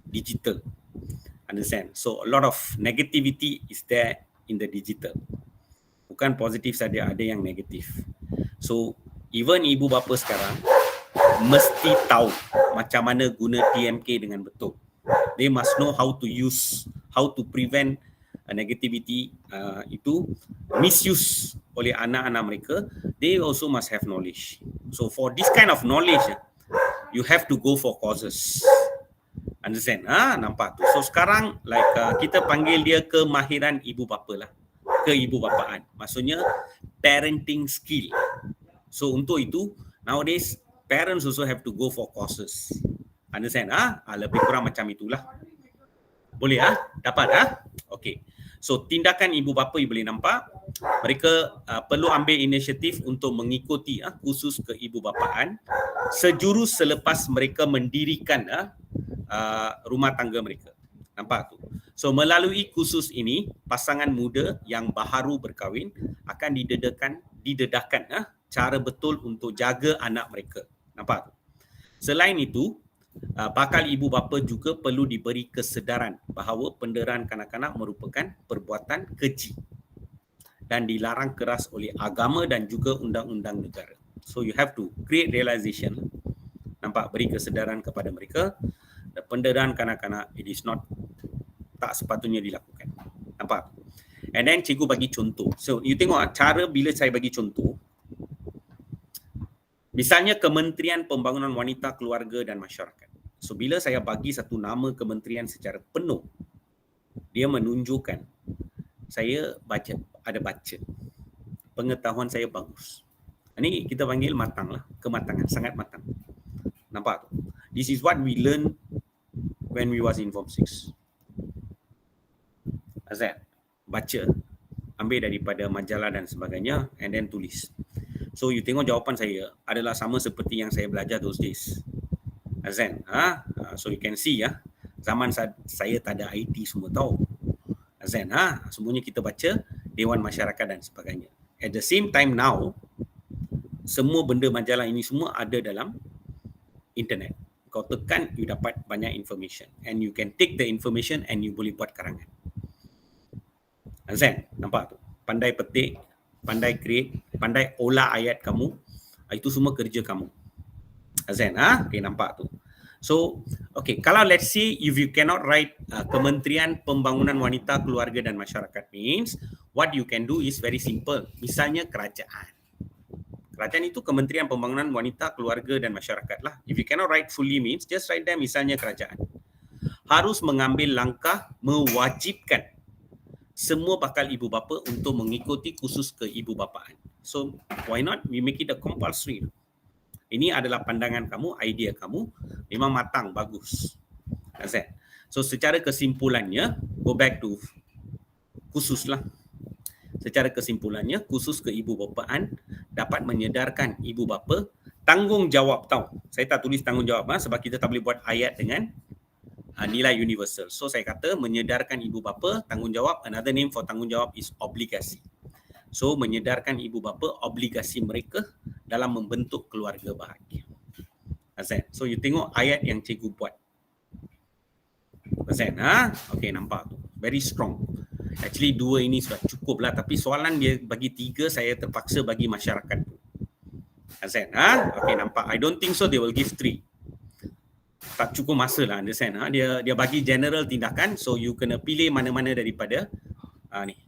digital. Understand? So a lot of negativity is there in the digital. Bukan positif saja, ada yang negatif. So even ibu bapa sekarang mesti tahu macam mana guna TMK dengan betul. They must know how to prevent negativity itu misuse oleh anak-anak mereka. They also must have knowledge. So for this kind of knowledge, you have to go for courses. Understand? Nampak tu. So sekarang kita panggil dia kemahiran ibu bapa lah. Keibubapaan. Maksudnya parenting skill. So untuk itu, nowadays parents also have to go for courses. Understand? Lebih kurang macam itulah. Boleh dapat okey. So tindakan ibu bapa you boleh nampak, mereka perlu ambil inisiatif untuk mengikuti kursus keibubapaan sejurus selepas mereka mendirikan rumah tangga mereka. Nampak tu. So melalui kursus ini, pasangan muda yang baharu berkahwin akan didedahkan cara betul untuk jaga anak mereka. Nampak tu. Selain itu, bakal ibu bapa juga perlu diberi kesedaran bahawa penderaan kanak-kanak merupakan perbuatan keji dan dilarang keras oleh agama dan juga undang-undang negara. So you have to create realization. Nampak, beri kesedaran kepada mereka. Penderaan kanak-kanak, it is not, tak sepatutnya dilakukan. Nampak? And then cikgu bagi contoh. So you tengok cara bila saya bagi contoh. Misalnya Kementerian Pembangunan Wanita, Keluarga dan Masyarakat. So bila saya bagi satu nama kementerian secara penuh, dia menunjukkan saya ada baca. Pengetahuan saya bagus. Ini kita panggil matang lah. Kematangan, sangat matang. Nampak tu? This is what we learn when we was in Form 6. Azad, baca, ambil daripada majalah dan sebagainya, and then tulis. So you tengok jawapan saya adalah sama seperti yang saya belajar those days. Azan, so you can see zaman saya tak ada IT semua tahu. Azan, semuanya kita baca Dewan Masyarakat dan sebagainya. At the same time now, semua benda majalah ini semua ada dalam internet. Kau tekan, you dapat banyak information. And you can take the information and you boleh buat karangan. Azan, nampak tu? Pandai petik, pandai create, pandai olah ayat kamu, itu semua kerja kamu. Azan, okay, nampak tu. So, okay, kalau let's say if you cannot write Kementerian Pembangunan Wanita, Keluarga dan Masyarakat means, what you can do is very simple. Misalnya kerajaan. Kerajaan itu Kementerian Pembangunan Wanita, Keluarga dan Masyarakat lah. If you cannot write fully means, just write them misalnya kerajaan. Harus mengambil langkah mewajibkan semua bakal ibu bapa untuk mengikuti kursus keibubapaan. So, why not we make it a compulsory? Ini adalah pandangan kamu, idea kamu, memang matang, bagus. So, secara kesimpulannya, go back to kursus lah. Secara kesimpulannya, kursus keibubapaan dapat menyedarkan ibu bapa tanggungjawab tahu. Saya tak tulis tanggungjawab sebab kita tak boleh buat ayat dengan nilai universal. So saya kata menyedarkan ibu bapa tanggungjawab, another name for tanggungjawab is obligasi. So menyedarkan ibu bapa obligasi mereka dalam membentuk keluarga bahagia. Azan. So you tengok ayat yang cikgu buat. Azan, okay, nampak tu. Very strong. Actually 2 ini sudah cukup lah, tapi soalan dia bagi 3, saya terpaksa bagi masyarakat tu. Azan, okay, nampak. I don't think so they will give 3. Tak cukup masa lah, understand? Dia bagi general tindakan, so you kena pilih mana-mana daripada ni.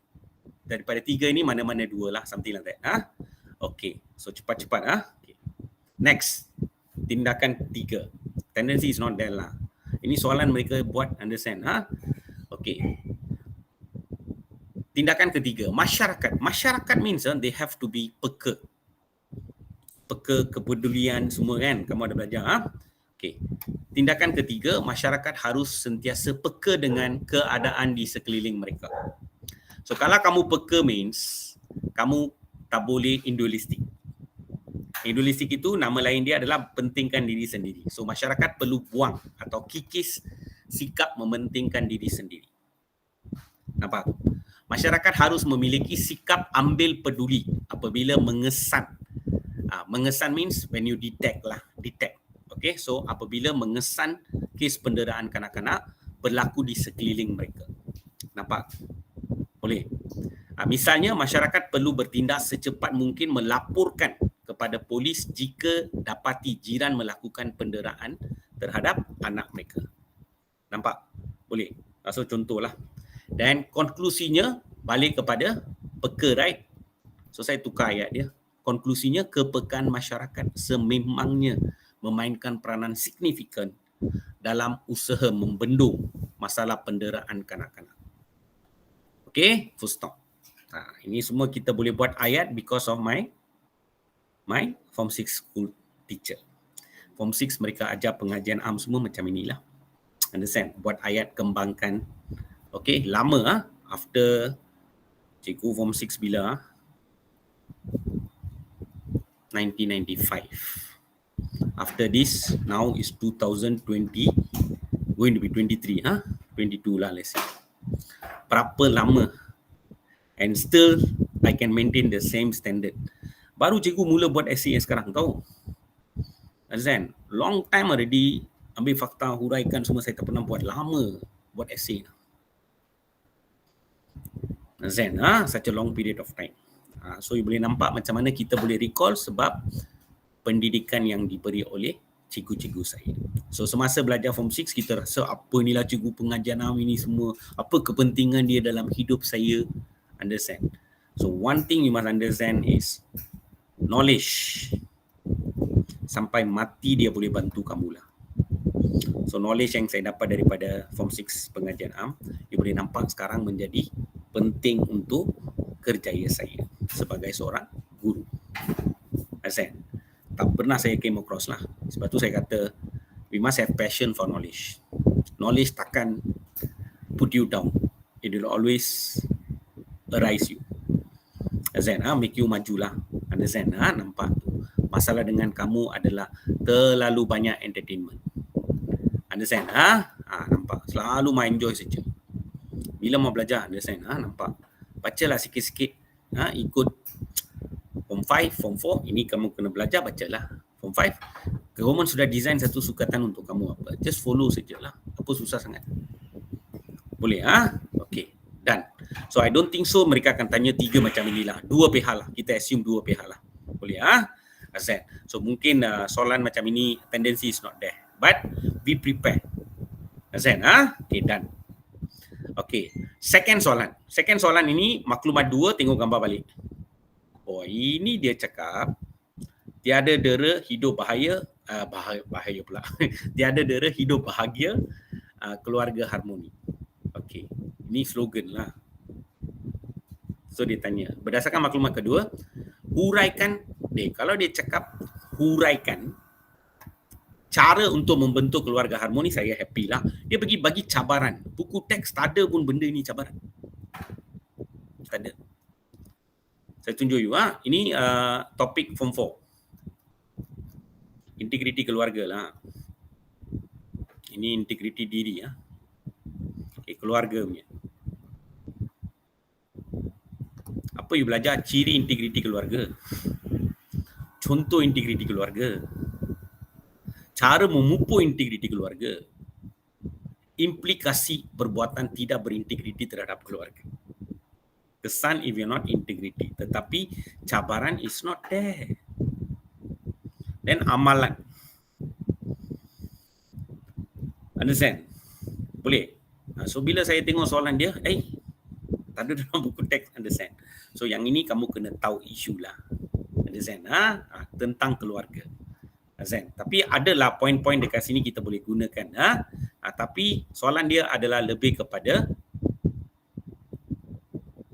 Daripada 3 ini mana-mana 2 lah, something like that. Okay, so cepat-cepat. Okay. Next, tindakan 3. Tendency is not there lah. Ini soalan mereka buat, understand? Okay. Tindakan ketiga, masyarakat. Masyarakat means they have to be peka. Peka, kepedulian semua kan, kamu ada belajar. Okay. Tindakan ketiga, masyarakat harus sentiasa peka dengan keadaan di sekeliling mereka. So kalau kamu peka means kamu tak boleh individualistik. Individualistik itu nama lain dia adalah pentingkan diri sendiri. So masyarakat perlu buang atau kikis sikap mementingkan diri sendiri. Nampak? Masyarakat harus memiliki sikap ambil peduli apabila mengesan. Mengesan means when you detect lah, detect. Okay, so apabila mengesan kes penderaan kanak-kanak berlaku di sekeliling mereka. Nampak? Boleh? Misalnya, masyarakat perlu bertindak secepat mungkin melaporkan kepada polis jika dapati jiran melakukan penderaan terhadap anak mereka. Nampak? Boleh? So, contohlah. Dan konklusinya balik kepada peka, right? So, saya tukar ayat dia. Konklusinya, kepekaan masyarakat sememangnya memainkan peranan signifikan dalam usaha membendung masalah penderaan kanak-kanak. Okay, full stop. Ini semua kita boleh buat ayat because of my Form 6 school teacher. Form 6 mereka ajar pengajian am semua macam inilah. Understand? Buat ayat, kembangkan. Okay, lama after cikgu Form 6 bila 1995. After this, now is 2020, going to be 23, 22 lah let's say. Berapa lama? And still I can maintain the same standard. Baru cikgu mula buat essay sekarang tahu. Understand? Long time already ambil fakta, huraikan semua, saya tak pernah buat. Lama buat essay. Understand? Such a long period of time. So you boleh nampak macam mana kita boleh recall sebab pendidikan yang diberi oleh cikgu-cikgu saya. So semasa belajar Form 6 kita rasa apa inilah cikgu pengajian am ini semua, apa kepentingan dia dalam hidup saya. Understand? So one thing you must understand is knowledge sampai mati dia boleh bantu kamu lah. So knowledge yang saya dapat daripada Form 6 pengajian am, you boleh nampak sekarang menjadi penting untuk kerjaya saya sebagai seorang guru. Understand? Tak pernah saya came across lah. Sebab tu saya kata we must have passion for knowledge. Knowledge takkan put you down. It will always arise you. Understand? Make you majulah. Understand? Nampak tu. Masalah dengan kamu adalah terlalu banyak entertainment. Understand? Nampak. Selalu main enjoy saja. Bila mau belajar, understand? Nampak. Bacalah sikit-sikit. Ikut Form 5, Form 4, ini kamu kena belajar, bacalah. Form 5, government sudah design satu sukatan untuk kamu apa. Just follow sajalah. Apa susah sangat. Boleh? Okay. Done. So I don't think so mereka akan tanya 3 macam inilah. 2 pihak lah. Kita assume 2 pihak lah. Boleh? Understand? So mungkin soalan macam ini, tendency is not there. But be prepared. Understand? Okay, done. Okay. Second soalan ini maklumat 2, tengok gambar balik. Oh, ini dia cakap tiada dera hidup bahaya pula. Tiada dera hidup bahagia, keluarga harmoni. Okey, ini slogan lah. So dia tanya, berdasarkan maklumat kedua, huraikan kalau dia cakap huraikan cara untuk membentuk keluarga harmoni, saya happy lah. Dia bagi cabaran. Buku teks tak ada pun benda ni cabaran. Tak ada. Saya tunjuk you. Ini topik Form 4. Integriti keluarga lah. Ini integriti diri. Okay, keluarga punya. Apa you belajar? Ciri integriti keluarga. Contoh integriti keluarga. Cara memupuk integriti keluarga. Implikasi perbuatan tidak berintegriti terhadap keluarga. Kesan if you're not integrity. Tetapi cabaran is not there. Then amalan. Understand? Boleh? So bila saya tengok soalan dia, tak ada dalam buku teks. Understand? So yang ini kamu kena tahu isu lah. Understand? Tentang keluarga. Understand? Tapi adalah poin-poin dekat sini kita boleh gunakan. Tapi soalan dia adalah lebih kepada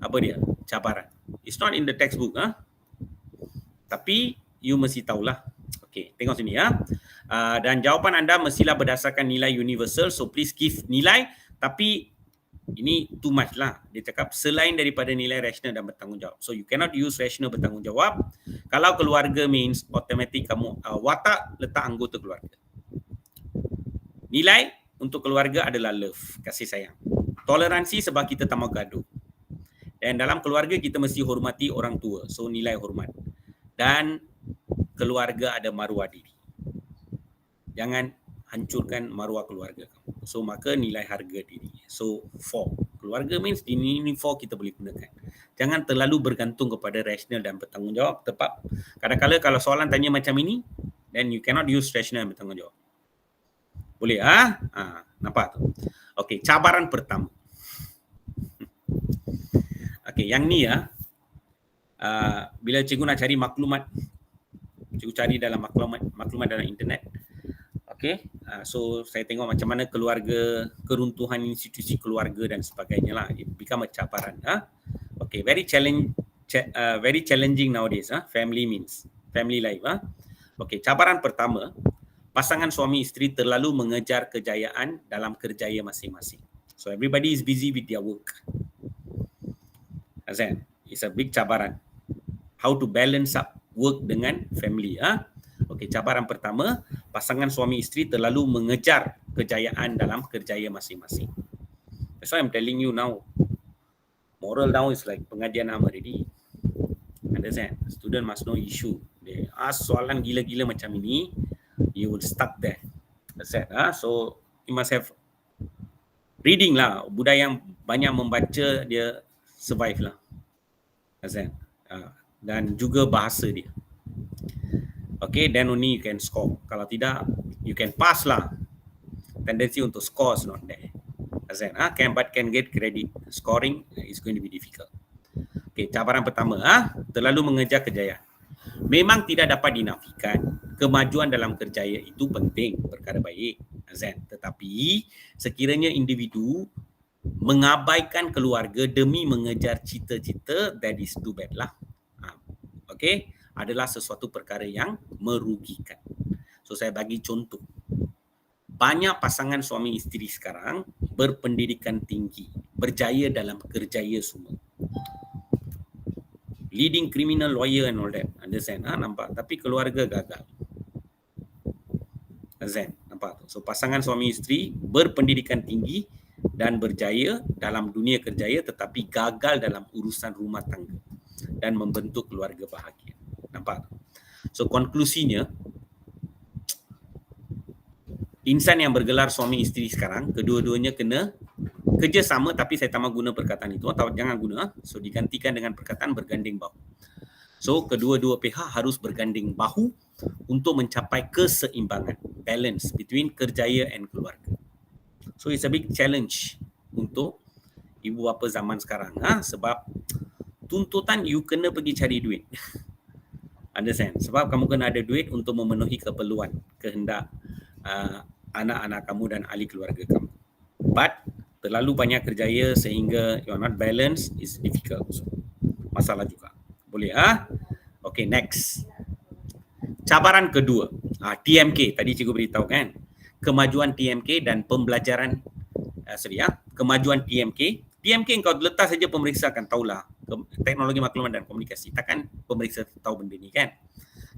apa dia? Cabaran. It's not in the textbook. Tapi you mesti tahulah. Okay, tengok sini ya. Dan jawapan anda mestilah berdasarkan nilai universal. So please give nilai. Tapi ini too much lah. Dia cakap selain daripada nilai rasional dan bertanggungjawab. So you cannot use rasional bertanggungjawab. Kalau keluarga means automatic kamu watak letak anggota keluarga. Nilai untuk keluarga adalah love, kasih sayang. Toleransi sebab kita tak mau gaduh. Dan dalam keluarga kita mesti hormati orang tua. So nilai hormat. Dan keluarga ada maruah diri. Jangan hancurkan maruah keluarga kamu. So maka nilai harga diri. So 4. Keluarga means ini 4 kita boleh gunakan. Jangan terlalu bergantung kepada rasional dan bertanggungjawab. Tepat. Kadang-kadang kalau soalan tanya macam ini, then you cannot use rasional dan bertanggungjawab. Boleh? Nampak tu? Okey, cabaran pertama. Okey, yang ni bila cikgu nak cari maklumat, cikgu cari dalam maklumat dalam internet. Okay, so saya tengok macam mana keluarga, keruntuhan institusi keluarga dan sebagainya lah. It become a cabaran. Okay, very challenging nowadays. Family life. Okay, cabaran pertama, pasangan suami isteri terlalu mengejar kejayaan dalam kerjaya masing-masing. So everybody is busy with their work. Azan, it's a big cabaran. How to balance up work dengan family. Okey, cabaran pertama, pasangan suami isteri terlalu mengejar kejayaan dalam kerjaya masing-masing. That's why I'm telling you now. Moral now is like pengajian already. Understand? Student must know issue. They ask soalan gila-gila macam ini, you will stuck there. That's it. So you must have reading lah. Budaya yang banyak membaca, dia survive lah. Understand? Dan juga bahasa dia. Okay, then only you can score. Kalau tidak, you can pass lah. Tendency untuk score is not there. But can get credit. Scoring is going to be difficult. Okay, cabaran pertama, terlalu mengejar kejayaan. Memang tidak dapat dinafikan. Kemajuan dalam kerjaya itu penting, perkara baik. Tetapi, sekiranya individu mengabaikan keluarga demi mengejar cita-cita, that is too bad lah. Okay, adalah sesuatu perkara yang merugikan. So saya bagi contoh. Banyak pasangan suami isteri sekarang berpendidikan tinggi, berjaya dalam kerjaya semua. Leading criminal lawyer and all that. Understand? Nampak? Tapi keluarga gagal. Understand? Nampak? So pasangan suami isteri berpendidikan tinggi dan berjaya dalam dunia kerjaya tetapi gagal dalam urusan rumah tangga dan membentuk keluarga bahagia. Nampak? So konklusinya, insan yang bergelar suami isteri sekarang, kedua-duanya kena kerjasama, tapi saya tak mahu guna perkataan itu atau jangan guna. So digantikan dengan perkataan berganding bahu. So kedua-dua pihak harus berganding bahu untuk mencapai keseimbangan, balance between kerjaya and keluarga. So it's a big challenge untuk ibu bapa zaman sekarang. Sebab tuntutan you kena pergi cari duit. Understand? Sebab kamu kena ada duit untuk memenuhi keperluan, kehendak anak-anak kamu dan ahli keluarga kamu. But terlalu banyak kerjaya sehingga you are not balanced is difficult. So, masalah juga. Boleh Okay, next. Cabaran kedua, TMK. Tadi cikgu beritahu kan. Kemajuan TMK dan pembelajaran kemajuan TMK. TMK kau letak saja pemeriksa akan tahulah. Teknologi maklumat dan komunikasi. Takkan pemeriksa tahu benda ni kan.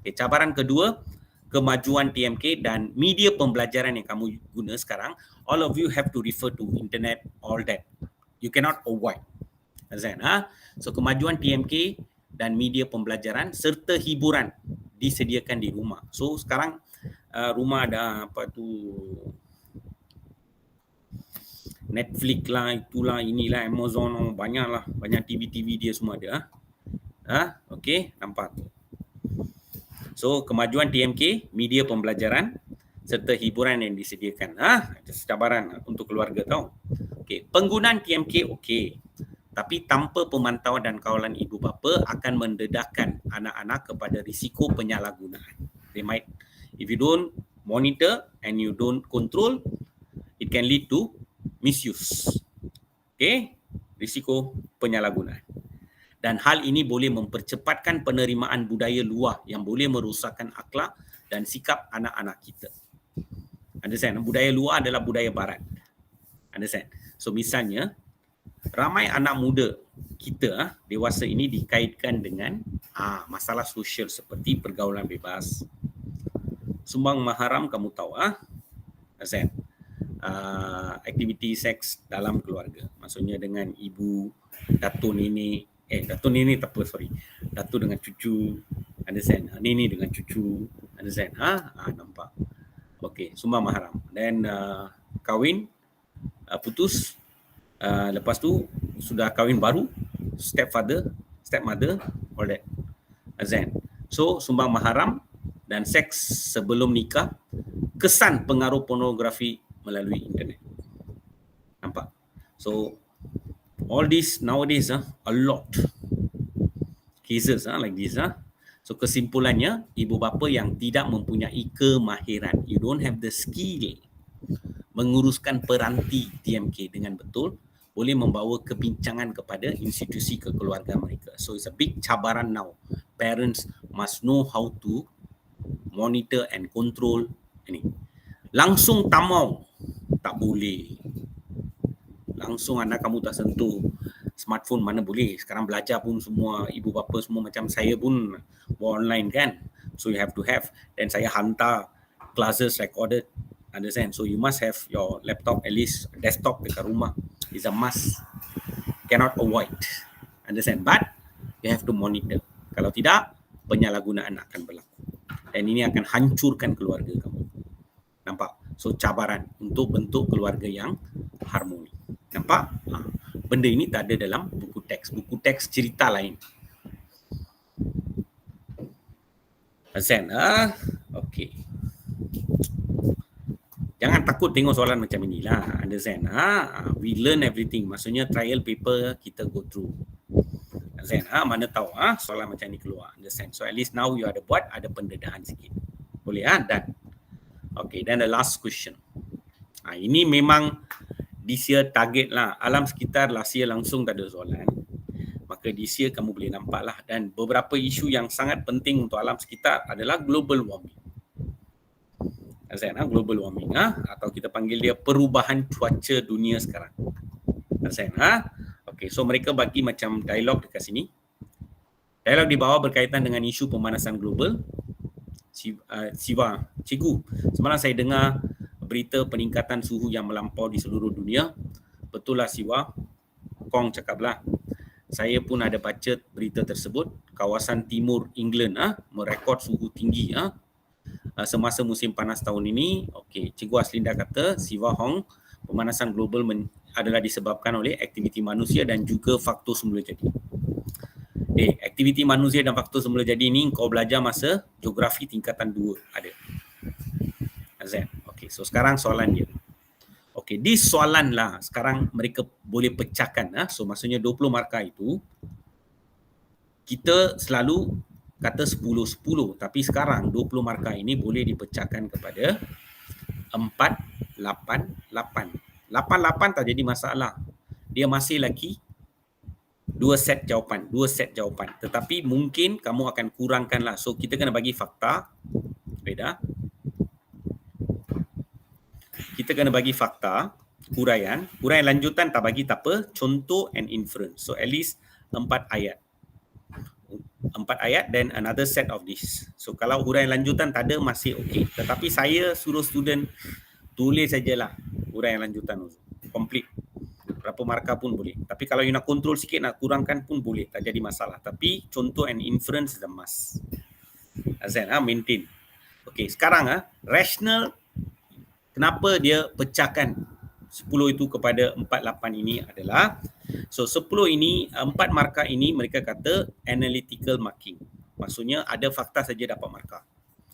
Okay, cabaran kedua, kemajuan TMK dan media pembelajaran yang kamu guna sekarang. All of you have to refer to internet, all that. You cannot avoid. So kemajuan TMK dan media pembelajaran serta hiburan disediakan di rumah. So sekarang rumah ada apa tu, Netflix lah, itulah, inilah, Amazon, banyak TV dia semua ada. Okay, nampak tu. So kemajuan TMK, media pembelajaran serta hiburan yang disediakan. Cabaran untuk keluarga tau. Okay, penggunaan TMK okey. Tapi tanpa pemantauan dan kawalan ibu bapa akan mendedahkan anak-anak kepada risiko penyalahgunaan. They might, if you don't monitor and you don't control, it can lead to misuse. Okay, risiko penyalahgunaan. Dan hal ini boleh mempercepatkan penerimaan budaya luar yang boleh merosakkan akhlak dan sikap anak-anak kita. Understand? Budaya luar adalah budaya barat. Understand? So misalnya, ramai anak muda kita dewasa ini dikaitkan dengan masalah sosial seperti pergaulan bebas, sumbang maharam, kamu tahu understand? Aktiviti seks dalam keluarga, maksudnya dengan ibu, datuk nenek, datuk nenek tak apa, datuk dengan cucu, understand? Nenek dengan cucu, understand? Nampak? Okey, sumbang maharam. Dan kahwin, putus, lepas tu sudah kahwin baru, stepfather, stepmother, all that. Understand? So sumbang maharam dan seks sebelum nikah, kesan pengaruh pornografi melalui internet. Nampak? So all this nowadays a lot cases like this So kesimpulannya, ibu bapa yang tidak mempunyai kemahiran, you don't have the skill menguruskan peranti TMK dengan betul, boleh membawa kebincangan kepada institusi kekeluargaan mereka. So it's a big cabaran now. Parents must know how to monitor and control ini. Langsung tamau, tak boleh. Langsung anak kamu tak sentuh smartphone, mana boleh. Sekarang belajar pun semua ibu bapa semua macam saya pun online kan. So you have to have. Dan saya hantar classes recorded. Understand? So you must have your laptop, at least desktop dekat rumah. It's a must. Cannot avoid. Understand? But you have to monitor. Kalau tidak, penyalahgunaan akan berlaku. Dan ini akan hancurkan keluarga kamu. Nampak? So cabaran untuk bentuk keluarga yang harmoni. Nampak? Benda ini tak ada dalam buku teks. Buku teks cerita lain. Understand? Okay. Jangan takut tengok soalan macam inilah. Understand? We learn everything. Maksudnya trial paper kita go through. Understand? Mana tahu soalan macam ni keluar. Understand? So at least now you ada buat, ada pendedahan sikit. Boleh? Dan okay, then the last question. Ini memang this year target lah. Alam sekitar last year langsung tak ada soalan. Maka this year kamu boleh nampak lah. Dan beberapa isu yang sangat penting untuk alam sekitar adalah global warming. Global warming atau kita panggil dia perubahan cuaca dunia sekarang. Okay, so mereka bagi macam dialog dekat sini. Dialog di bawah berkaitan dengan isu pemanasan global. Siva, cikgu, semalam saya dengar berita peningkatan suhu yang melampau di seluruh dunia. Betul lah Siva, Kong cakaplah. Saya pun ada baca berita tersebut. Kawasan timur England merekod suhu tinggi semasa musim panas tahun ini. Okey, Cikgu Aslinda kata, Siva Hong, pemanasan global adalah disebabkan oleh aktiviti manusia dan juga faktor semula jadi. Aktiviti manusia dan faktor semula jadi ini kau belajar masa geografi tingkatan 2 ada. Azan. Okey, so sekarang soalan dia. Okey, di soalan lah sekarang mereka boleh pecahkan. So maksudnya 20 markah itu kita selalu kata 10-10, tapi sekarang 20 markah ini boleh dipecahkan kepada 4-8-8. 8-8 tak jadi masalah. Dia masih lagi 2 set jawapan. Tetapi mungkin kamu akan kurangkanlah. So kita kena bagi fakta. Beda. Kita kena bagi fakta, huraian. Huraian lanjutan tak bagi tak apa. Contoh and inference. So at least 4 ayat. 4 ayat dan another set of this. So kalau huraian lanjutan tak ada masih okey. Tetapi saya suruh student tulis sajalah huraian lanjutan complete. Berapa markah pun boleh. Tapi kalau you nak control sikit, nak kurangkan pun boleh. Tak jadi masalah. Tapi contoh and inference is a must. Azan, maintain. Okey, sekarang rational, kenapa dia pecahkan 10 itu kepada 4-8 ini adalah, so 10 ini, 4 markah ini mereka kata analytical marking. Maksudnya ada fakta saja dapat markah.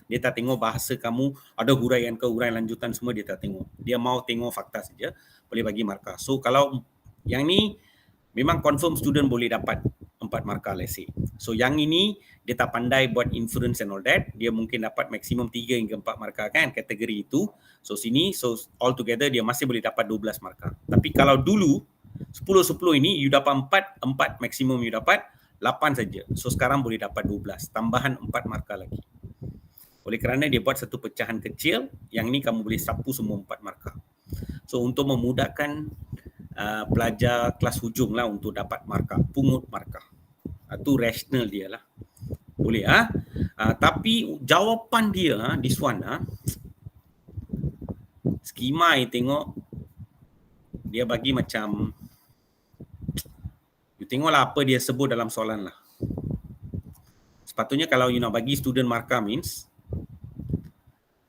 Dia tak tengok bahasa kamu, ada huraian ke huraian lanjutan semua dia tak tengok. Dia mau tengok fakta saja, boleh bagi markah. So kalau yang ni memang confirm student boleh dapat 4 markah let's say. So yang ini dia tak pandai buat inference and all that, dia mungkin dapat maksimum 3 hingga 4 markah kan kategori itu. So sini, so all together dia masih boleh dapat 12 markah. Tapi kalau dulu 10-10 ini you dapat 4 maksimum you dapat 8 saja. So sekarang boleh dapat 12, tambahan 4 markah lagi. Oleh kerana dia buat satu pecahan kecil, yang ini kamu boleh sapu semua 4 markah. So untuk memudahkan pelajar kelas hujung lah untuk dapat markah, pungut markah. Itu rational dia lah. Boleh tapi jawapan dia this one skema tengok dia bagi macam, you tengoklah apa dia sebut dalam soalan lah. Sepatutnya kalau you nak bagi student markah means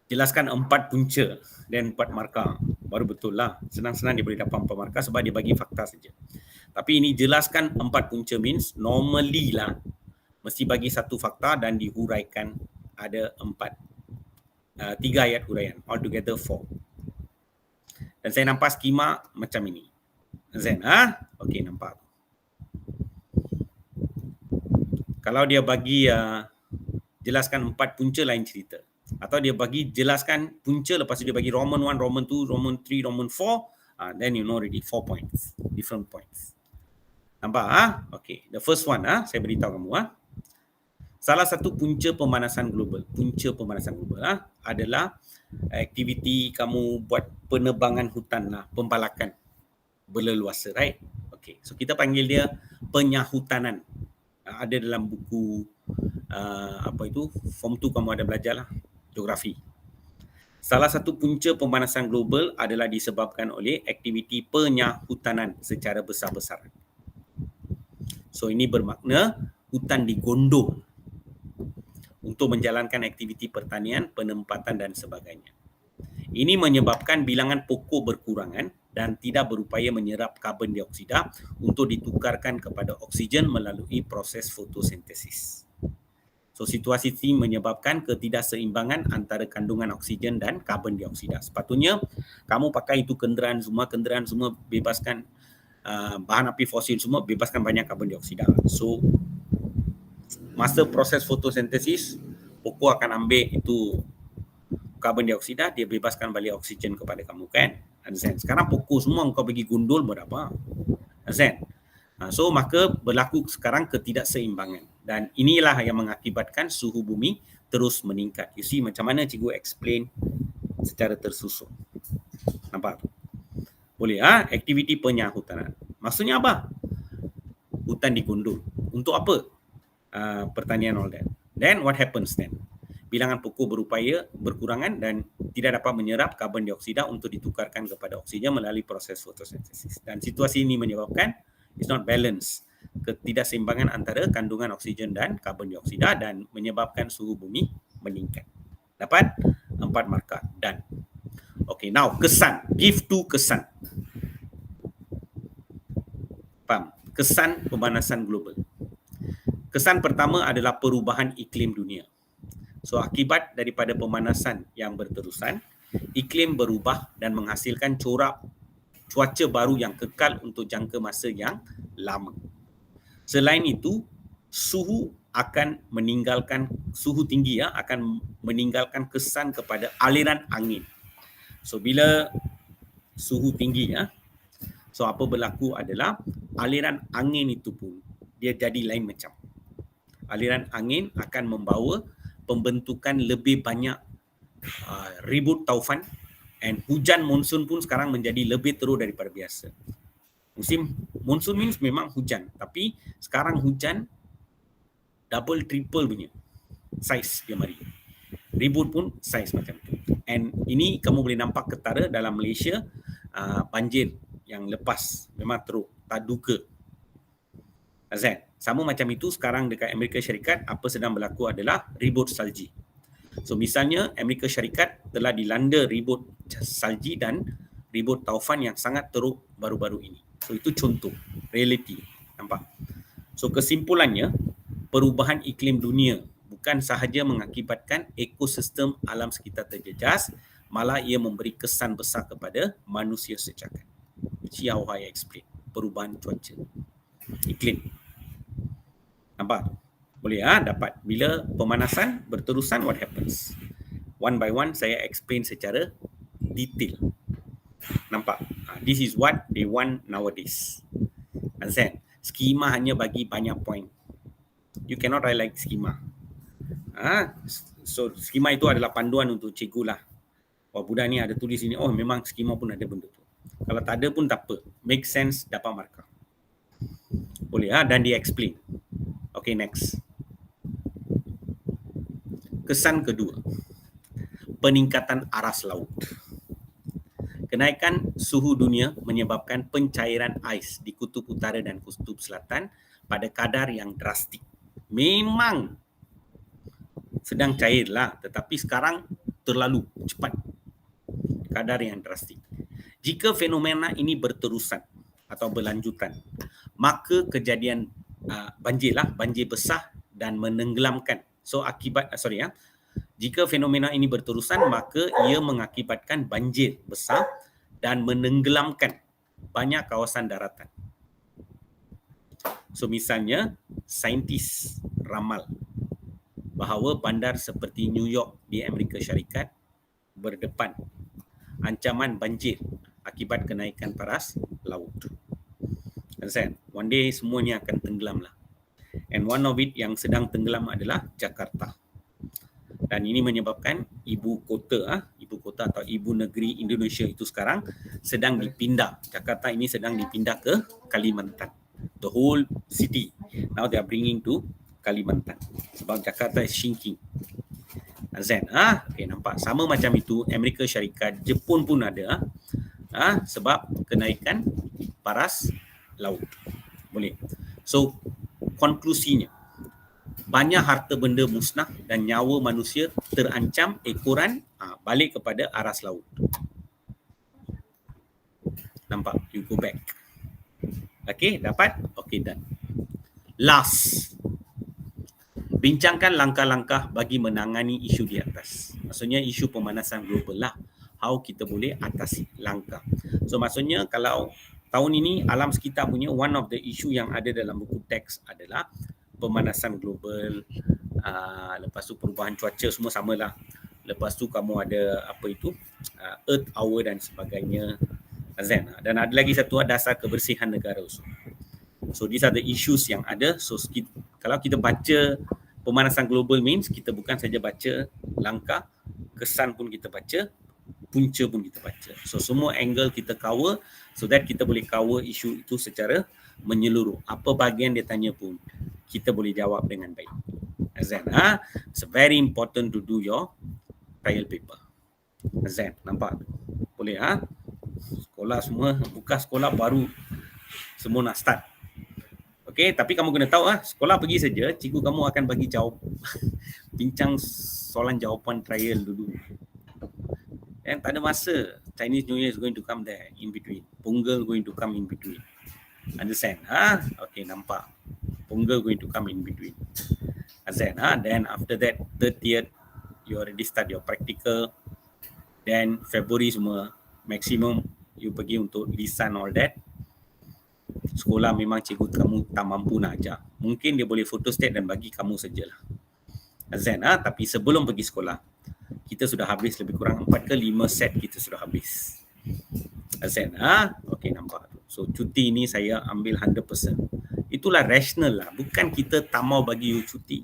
jelaskan 4 punca dan 4 markah. Baru betul lah. Senang-senang dia boleh dapat 4 markah sebab dia bagi fakta saja. Tapi ini jelaskan 4 punca means normally lah mesti bagi satu fakta dan dihuraikan ada 3 ayat huraian. Altogether 4. Dan saya nampak skema macam ini. Zen, okey, nampak. Kalau dia bagi jelaskan 4 punca lain cerita. Atau dia bagi jelaskan punca, lepas tu dia bagi Roman 1, Roman 2, Roman 3, Roman 4, then you know already 4 points, different points. Nampak Okay, the first one saya beritahu kamu salah satu punca pemanasan global adalah aktiviti kamu buat penebangan hutan pembalakan berleluasa, right? Okay, so kita panggil dia penyahutanan. Ada dalam buku form 2 kamu ada belajar geografi. Salah satu punca pemanasan global adalah disebabkan oleh aktiviti penyahutanan secara besar-besaran. So ini bermakna hutan digondol untuk menjalankan aktiviti pertanian, penempatan dan sebagainya. Ini menyebabkan bilangan pokok berkurangan dan tidak berupaya menyerap karbon dioksida untuk ditukarkan kepada oksigen melalui proses fotosintesis. So situasi ini menyebabkan ketidakseimbangan antara kandungan oksigen dan karbon dioksida. Sepatutnya kamu pakai itu kenderaan semua bebaskan bahan api fosil semua, bebaskan banyak karbon dioksida. So masa proses fotosintesis, pokok akan ambil itu karbon dioksida, dia bebaskan balik oksigen kepada kamu, kan? Understand? Sekarang pokok semua kau bagi gundul buat apa? Understand? So maka berlaku sekarang ketidakseimbangan, dan inilah yang mengakibatkan suhu bumi terus meningkat. You see macam mana cikgu explain secara tersusun. Nampak? Boleh aktiviti penyahutanan. Maksudnya apa? Hutan digundul. Untuk apa? Pertanian all that. Then what happens then? Bilangan pokok berupaya berkurangan dan tidak dapat menyerap karbon dioksida untuk ditukarkan kepada oksigen melalui proses fotosintesis. Dan situasi ini menyebabkan it's not balance, ketidakseimbangan antara kandungan oksigen dan karbon dioksida, dan menyebabkan suhu bumi meningkat. Dapat 4 markah. Dan okay, now kesan. Give 2 kesan. Faham? Kesan pemanasan global. Kesan pertama adalah perubahan iklim dunia. So akibat daripada pemanasan yang berterusan, iklim berubah dan menghasilkan corak cuaca baru yang kekal untuk jangka masa yang lama. Selain itu, suhu tinggi akan meninggalkan kesan kepada aliran angin. So bila suhu tinggi so apa berlaku adalah aliran angin itu pun dia jadi lain macam. Aliran angin akan membawa pembentukan lebih banyak ribut taufan, and hujan monsun pun sekarang menjadi lebih teruk daripada biasa. Musim monsun means memang hujan, tapi sekarang hujan double triple punya saiz dia mari. Ribut pun saiz macam tu. And ini kamu boleh nampak ketara dalam Malaysia, banjir yang lepas memang teruk, tak duga. Azan. Sama macam itu sekarang dekat Amerika Syarikat, apa sedang berlaku adalah ribut salji. So misalnya Amerika Syarikat telah dilanda ribut salji dan ribut taufan yang sangat teruk baru-baru ini. So itu contoh, reality. Nampak? So kesimpulannya, perubahan iklim dunia bukan sahaja mengakibatkan ekosistem alam sekitar terjejas, malah ia memberi kesan besar kepada manusia secakan. See how I explain perubahan cuaca iklim. Nampak? Boleh dapat. Bila pemanasan berterusan, what happens? One by one saya explain secara detail. Nampak? This is what they want nowadays. Understand? Skema hanya bagi banyak point. You cannot write like skema. So skema itu adalah panduan untuk cikgu lah. Oh budak ni ada tulis ini, oh memang skema pun ada benda tu. Kalau tak ada pun tak apa. Make sense, dapat markah. Boleh dan dia explain. Okay, next. Kesan kedua, peningkatan aras laut. Kenaikan suhu dunia menyebabkan pencairan ais di kutub utara dan kutub selatan pada kadar yang drastik. Memang sedang cairlah, tetapi sekarang terlalu cepat. Kadar yang drastik. Jika fenomena ini berterusan atau berlanjutan, maka kejadian banjir besar dan menenggelamkan. So jika fenomena ini berterusan, maka ia mengakibatkan banjir besar dan menenggelamkan banyak kawasan daratan. So misalnya saintis ramal bahawa bandar seperti New York di Amerika Syarikat berdepan ancaman banjir akibat kenaikan paras laut. Understand? One day semuanya akan tenggelam lah. And one of it yang sedang tenggelam adalah Jakarta. Dan ini menyebabkan ibu kota atau ibu negeri Indonesia itu sekarang sedang dipindah. Jakarta ini sedang dipindah ke Kalimantan. The whole city now they are bringing to Kalimantan sebab Jakarta is shrinking. Azan, okay, nampak sama macam itu Amerika Syarikat, Jepun pun ada sebab kenaikan paras laut. Boleh. So konklusinya, banyak harta benda musnah dan nyawa manusia terancam ekoran balik kepada aras laut. Nampak? You go back. Okay, dapat? Okay, done. Last. Bincangkan langkah-langkah bagi menangani isu di atas. Maksudnya isu pemanasan global lah. How kita boleh atasi langkah. So maksudnya kalau tahun ini alam sekitar punya one of the issue yang ada dalam buku teks adalah pemanasan global, lepas tu perubahan cuaca semua samalah. Lepas tu kamu ada apa itu Earth Hour dan sebagainya. Dan ada lagi satu dasar kebersihan negara. So these are the issues yang ada. So kalau kita baca pemanasan global means kita bukan saja baca langkah, kesan pun kita baca, punca pun kita baca. So semua angle kita cover so that kita boleh cover isu itu secara menyeluruh. Apa bahagian dia tanya pun kita boleh jawab dengan baik. Azan, it's very important to do your trial paper. Azan, nampak? Boleh Sekolah semua, buka sekolah baru semua nak start. Okey, tapi kamu kena tahu sekolah pergi saja, cikgu kamu akan bagi jawab bincang soalan jawapan trial dulu. Dan tak ada masa. Chinese New Year is going to come there in between. Punggol going to come in between. Understand? Okay, nampak. Punggol going to come in between. Understand? Then after that, 30th, you already start your practical. Then February semua, maximum you pergi untuk lisan all that. Sekolah memang cikgu kamu tak mampu nak ajar. Mungkin dia boleh photostat dan bagi kamu sajalah. Azan, tapi sebelum pergi sekolah, kita sudah habis lebih kurang 4 ke 5 set kita sudah habis. Azan, okey nampak. So cuti ni saya ambil 100%. Itulah rational lah. Bukan kita tak mau bagi you cuti.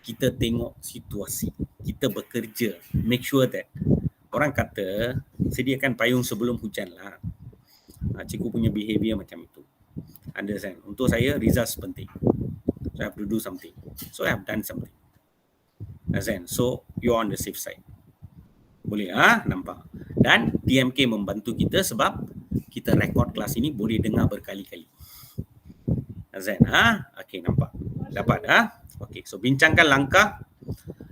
Kita tengok situasi. Kita bekerja. Make sure that orang kata sediakan payung sebelum hujan lah. Cikgu punya behavior macam itu. Understand? Untuk saya, results penting. So I have to do something. So I have done something. Understand? So you're on the safe side. Boleh nampak. Dan TMK membantu kita sebab kita rekod kelas ini boleh dengar berkali-kali. Understand? Okay, nampak. Dapat Okay, so bincangkan langkah.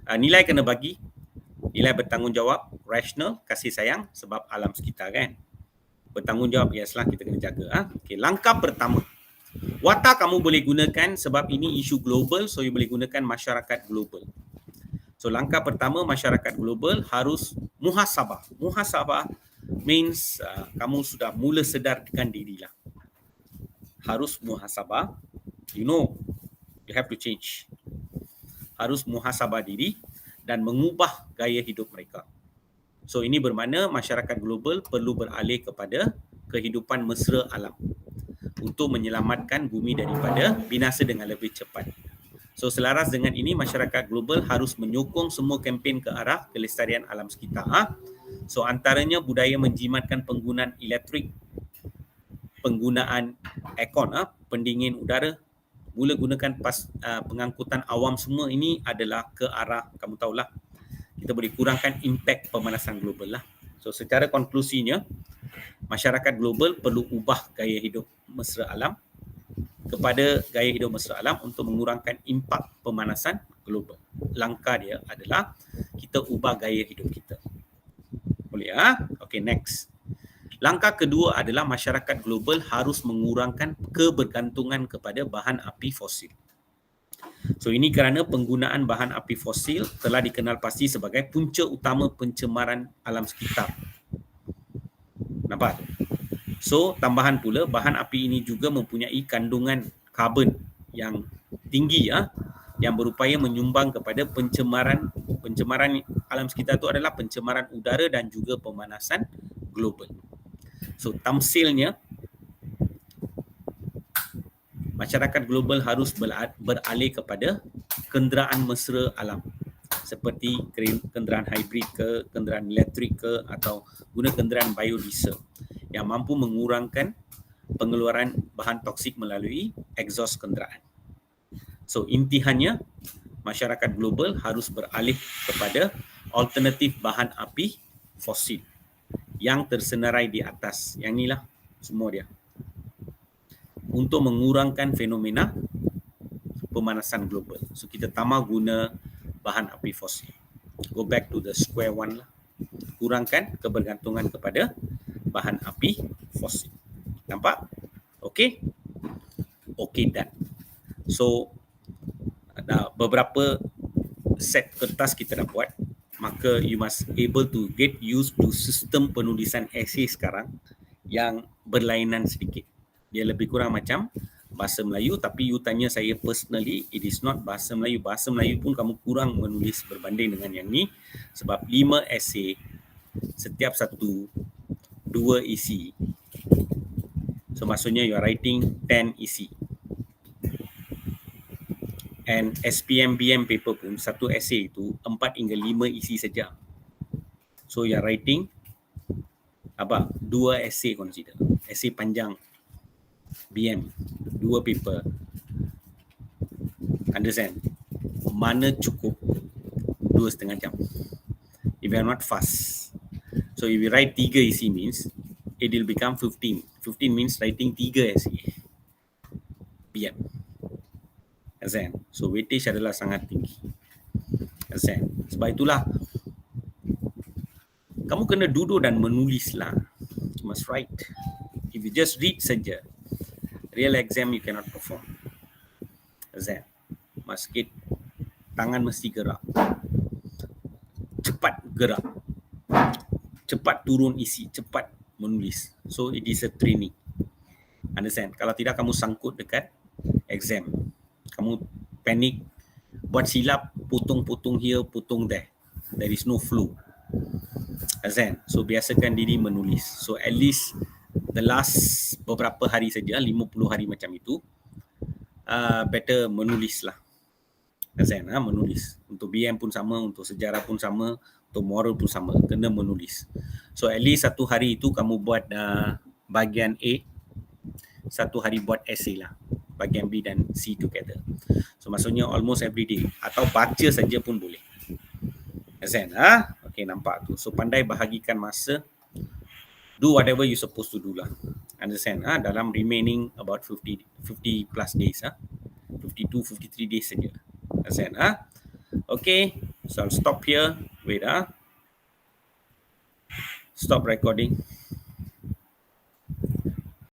Nilai kena bagi. Nilai bertanggungjawab, rational, kasih sayang sebab alam sekitar kan. Bertanggungjawab, yes lah, kita kena jaga. Okay, langkah pertama. Watak kamu boleh gunakan sebab ini isu global, so you boleh gunakan masyarakat global. So langkah pertama, masyarakat global harus muhasabah. Muhasabah means kamu sudah mula sedarkan dirilah. Harus muhasabah. You know, you have to change. Harus muhasabah diri dan mengubah gaya hidup mereka. So ini bermakna masyarakat global perlu beralih kepada kehidupan mesra alam untuk menyelamatkan bumi daripada binasa dengan lebih cepat. So selaras dengan ini, masyarakat global harus menyokong semua kempen ke arah kelestarian alam sekitar. So antaranya budaya menjimatkan penggunaan elektrik, penggunaan aircon, pendingin udara, mula gunakan pengangkutan awam, semua ini adalah ke arah, kamu tahulah, kita boleh kurangkan impak pemanasan global lah. So secara konklusinya, masyarakat global perlu ubah gaya hidup mesra alam kepada gaya hidup mesra alam untuk mengurangkan impak pemanasan global. Langkah dia adalah kita ubah gaya hidup kita. Boleh Okay, next. Langkah kedua adalah masyarakat global harus mengurangkan kebergantungan kepada bahan api fosil. So ini kerana penggunaan bahan api fosil telah dikenal pasti sebagai punca utama pencemaran alam sekitar. Nampak? So tambahan pula bahan api ini juga mempunyai kandungan karbon yang tinggi yang berupaya menyumbang kepada pencemaran alam sekitar itu adalah pencemaran udara dan juga pemanasan global. So tamsilnya, masyarakat global harus beralih kepada kenderaan mesra alam seperti kenderaan hybrid ke, kenderaan elektrik ke, atau guna kenderaan biodiesel yang mampu mengurangkan pengeluaran bahan toksik melalui exhaust kenderaan. So intihannya, masyarakat global harus beralih kepada alternatif bahan api fosil yang tersenarai di atas. Yang inilah semua dia. Untuk mengurangkan fenomena pemanasan global. So kita tamak guna bahan api fosil. Go back to the square one lah. Kurangkan kebergantungan kepada bahan api fosil. Nampak? Okay? Okay, done. So beberapa set kertas kita dah buat, maka you must able to get used to sistem penulisan esei sekarang yang berlainan sedikit. Dia lebih kurang macam bahasa Melayu, tapi you tanya saya personally, it is not bahasa Melayu. Bahasa Melayu pun kamu kurang menulis berbanding dengan yang ni, sebab 5 esei, setiap satu 2 isi. So maksudnya you are writing 10 isi. And SPM-BM paper pun satu esei itu 4 hingga 5 isi saja. So you are writing 2 esei consider. Esei panjang BM, 2 paper. Understand? Mana cukup 2.5 jam. If you are not fast. So if you write 3 isi means it will become 15. 15 means writing 3 esei. BM. Understand? So weightage adalah sangat tinggi. Understand? Sebab itulah kamu kena duduk dan menulislah. You must write. If you just read saja, real exam you cannot perform. Understand? Masjid, tangan mesti gerak. Cepat gerak. Cepat turun isi, cepat menulis. So it is a training. Understand? Kalau tidak kamu sangkut dekat exam. Kamu panik, buat silap, putung-putung here, putung there. There is no flow. Understand? So biasakan diri menulis. So at least the last beberapa hari saja, 50 hari macam itu, better menulis lah. Understand? Menulis. Untuk BM pun sama, untuk sejarah pun sama, untuk moral pun sama. Kena menulis. So at least satu hari itu kamu buat bahagian A, satu hari buat essay lah. Bahagian B dan C together. So maksudnya almost every day. Atau baca saja pun boleh. Understand? Okay, nampak tu. So pandai bahagikan masa. Do whatever you supposed to do lah. Understand? Dalam remaining about 50 plus days. 52, 53 days saja. Understand? Okay. So I'll stop here. Wait. Stop recording.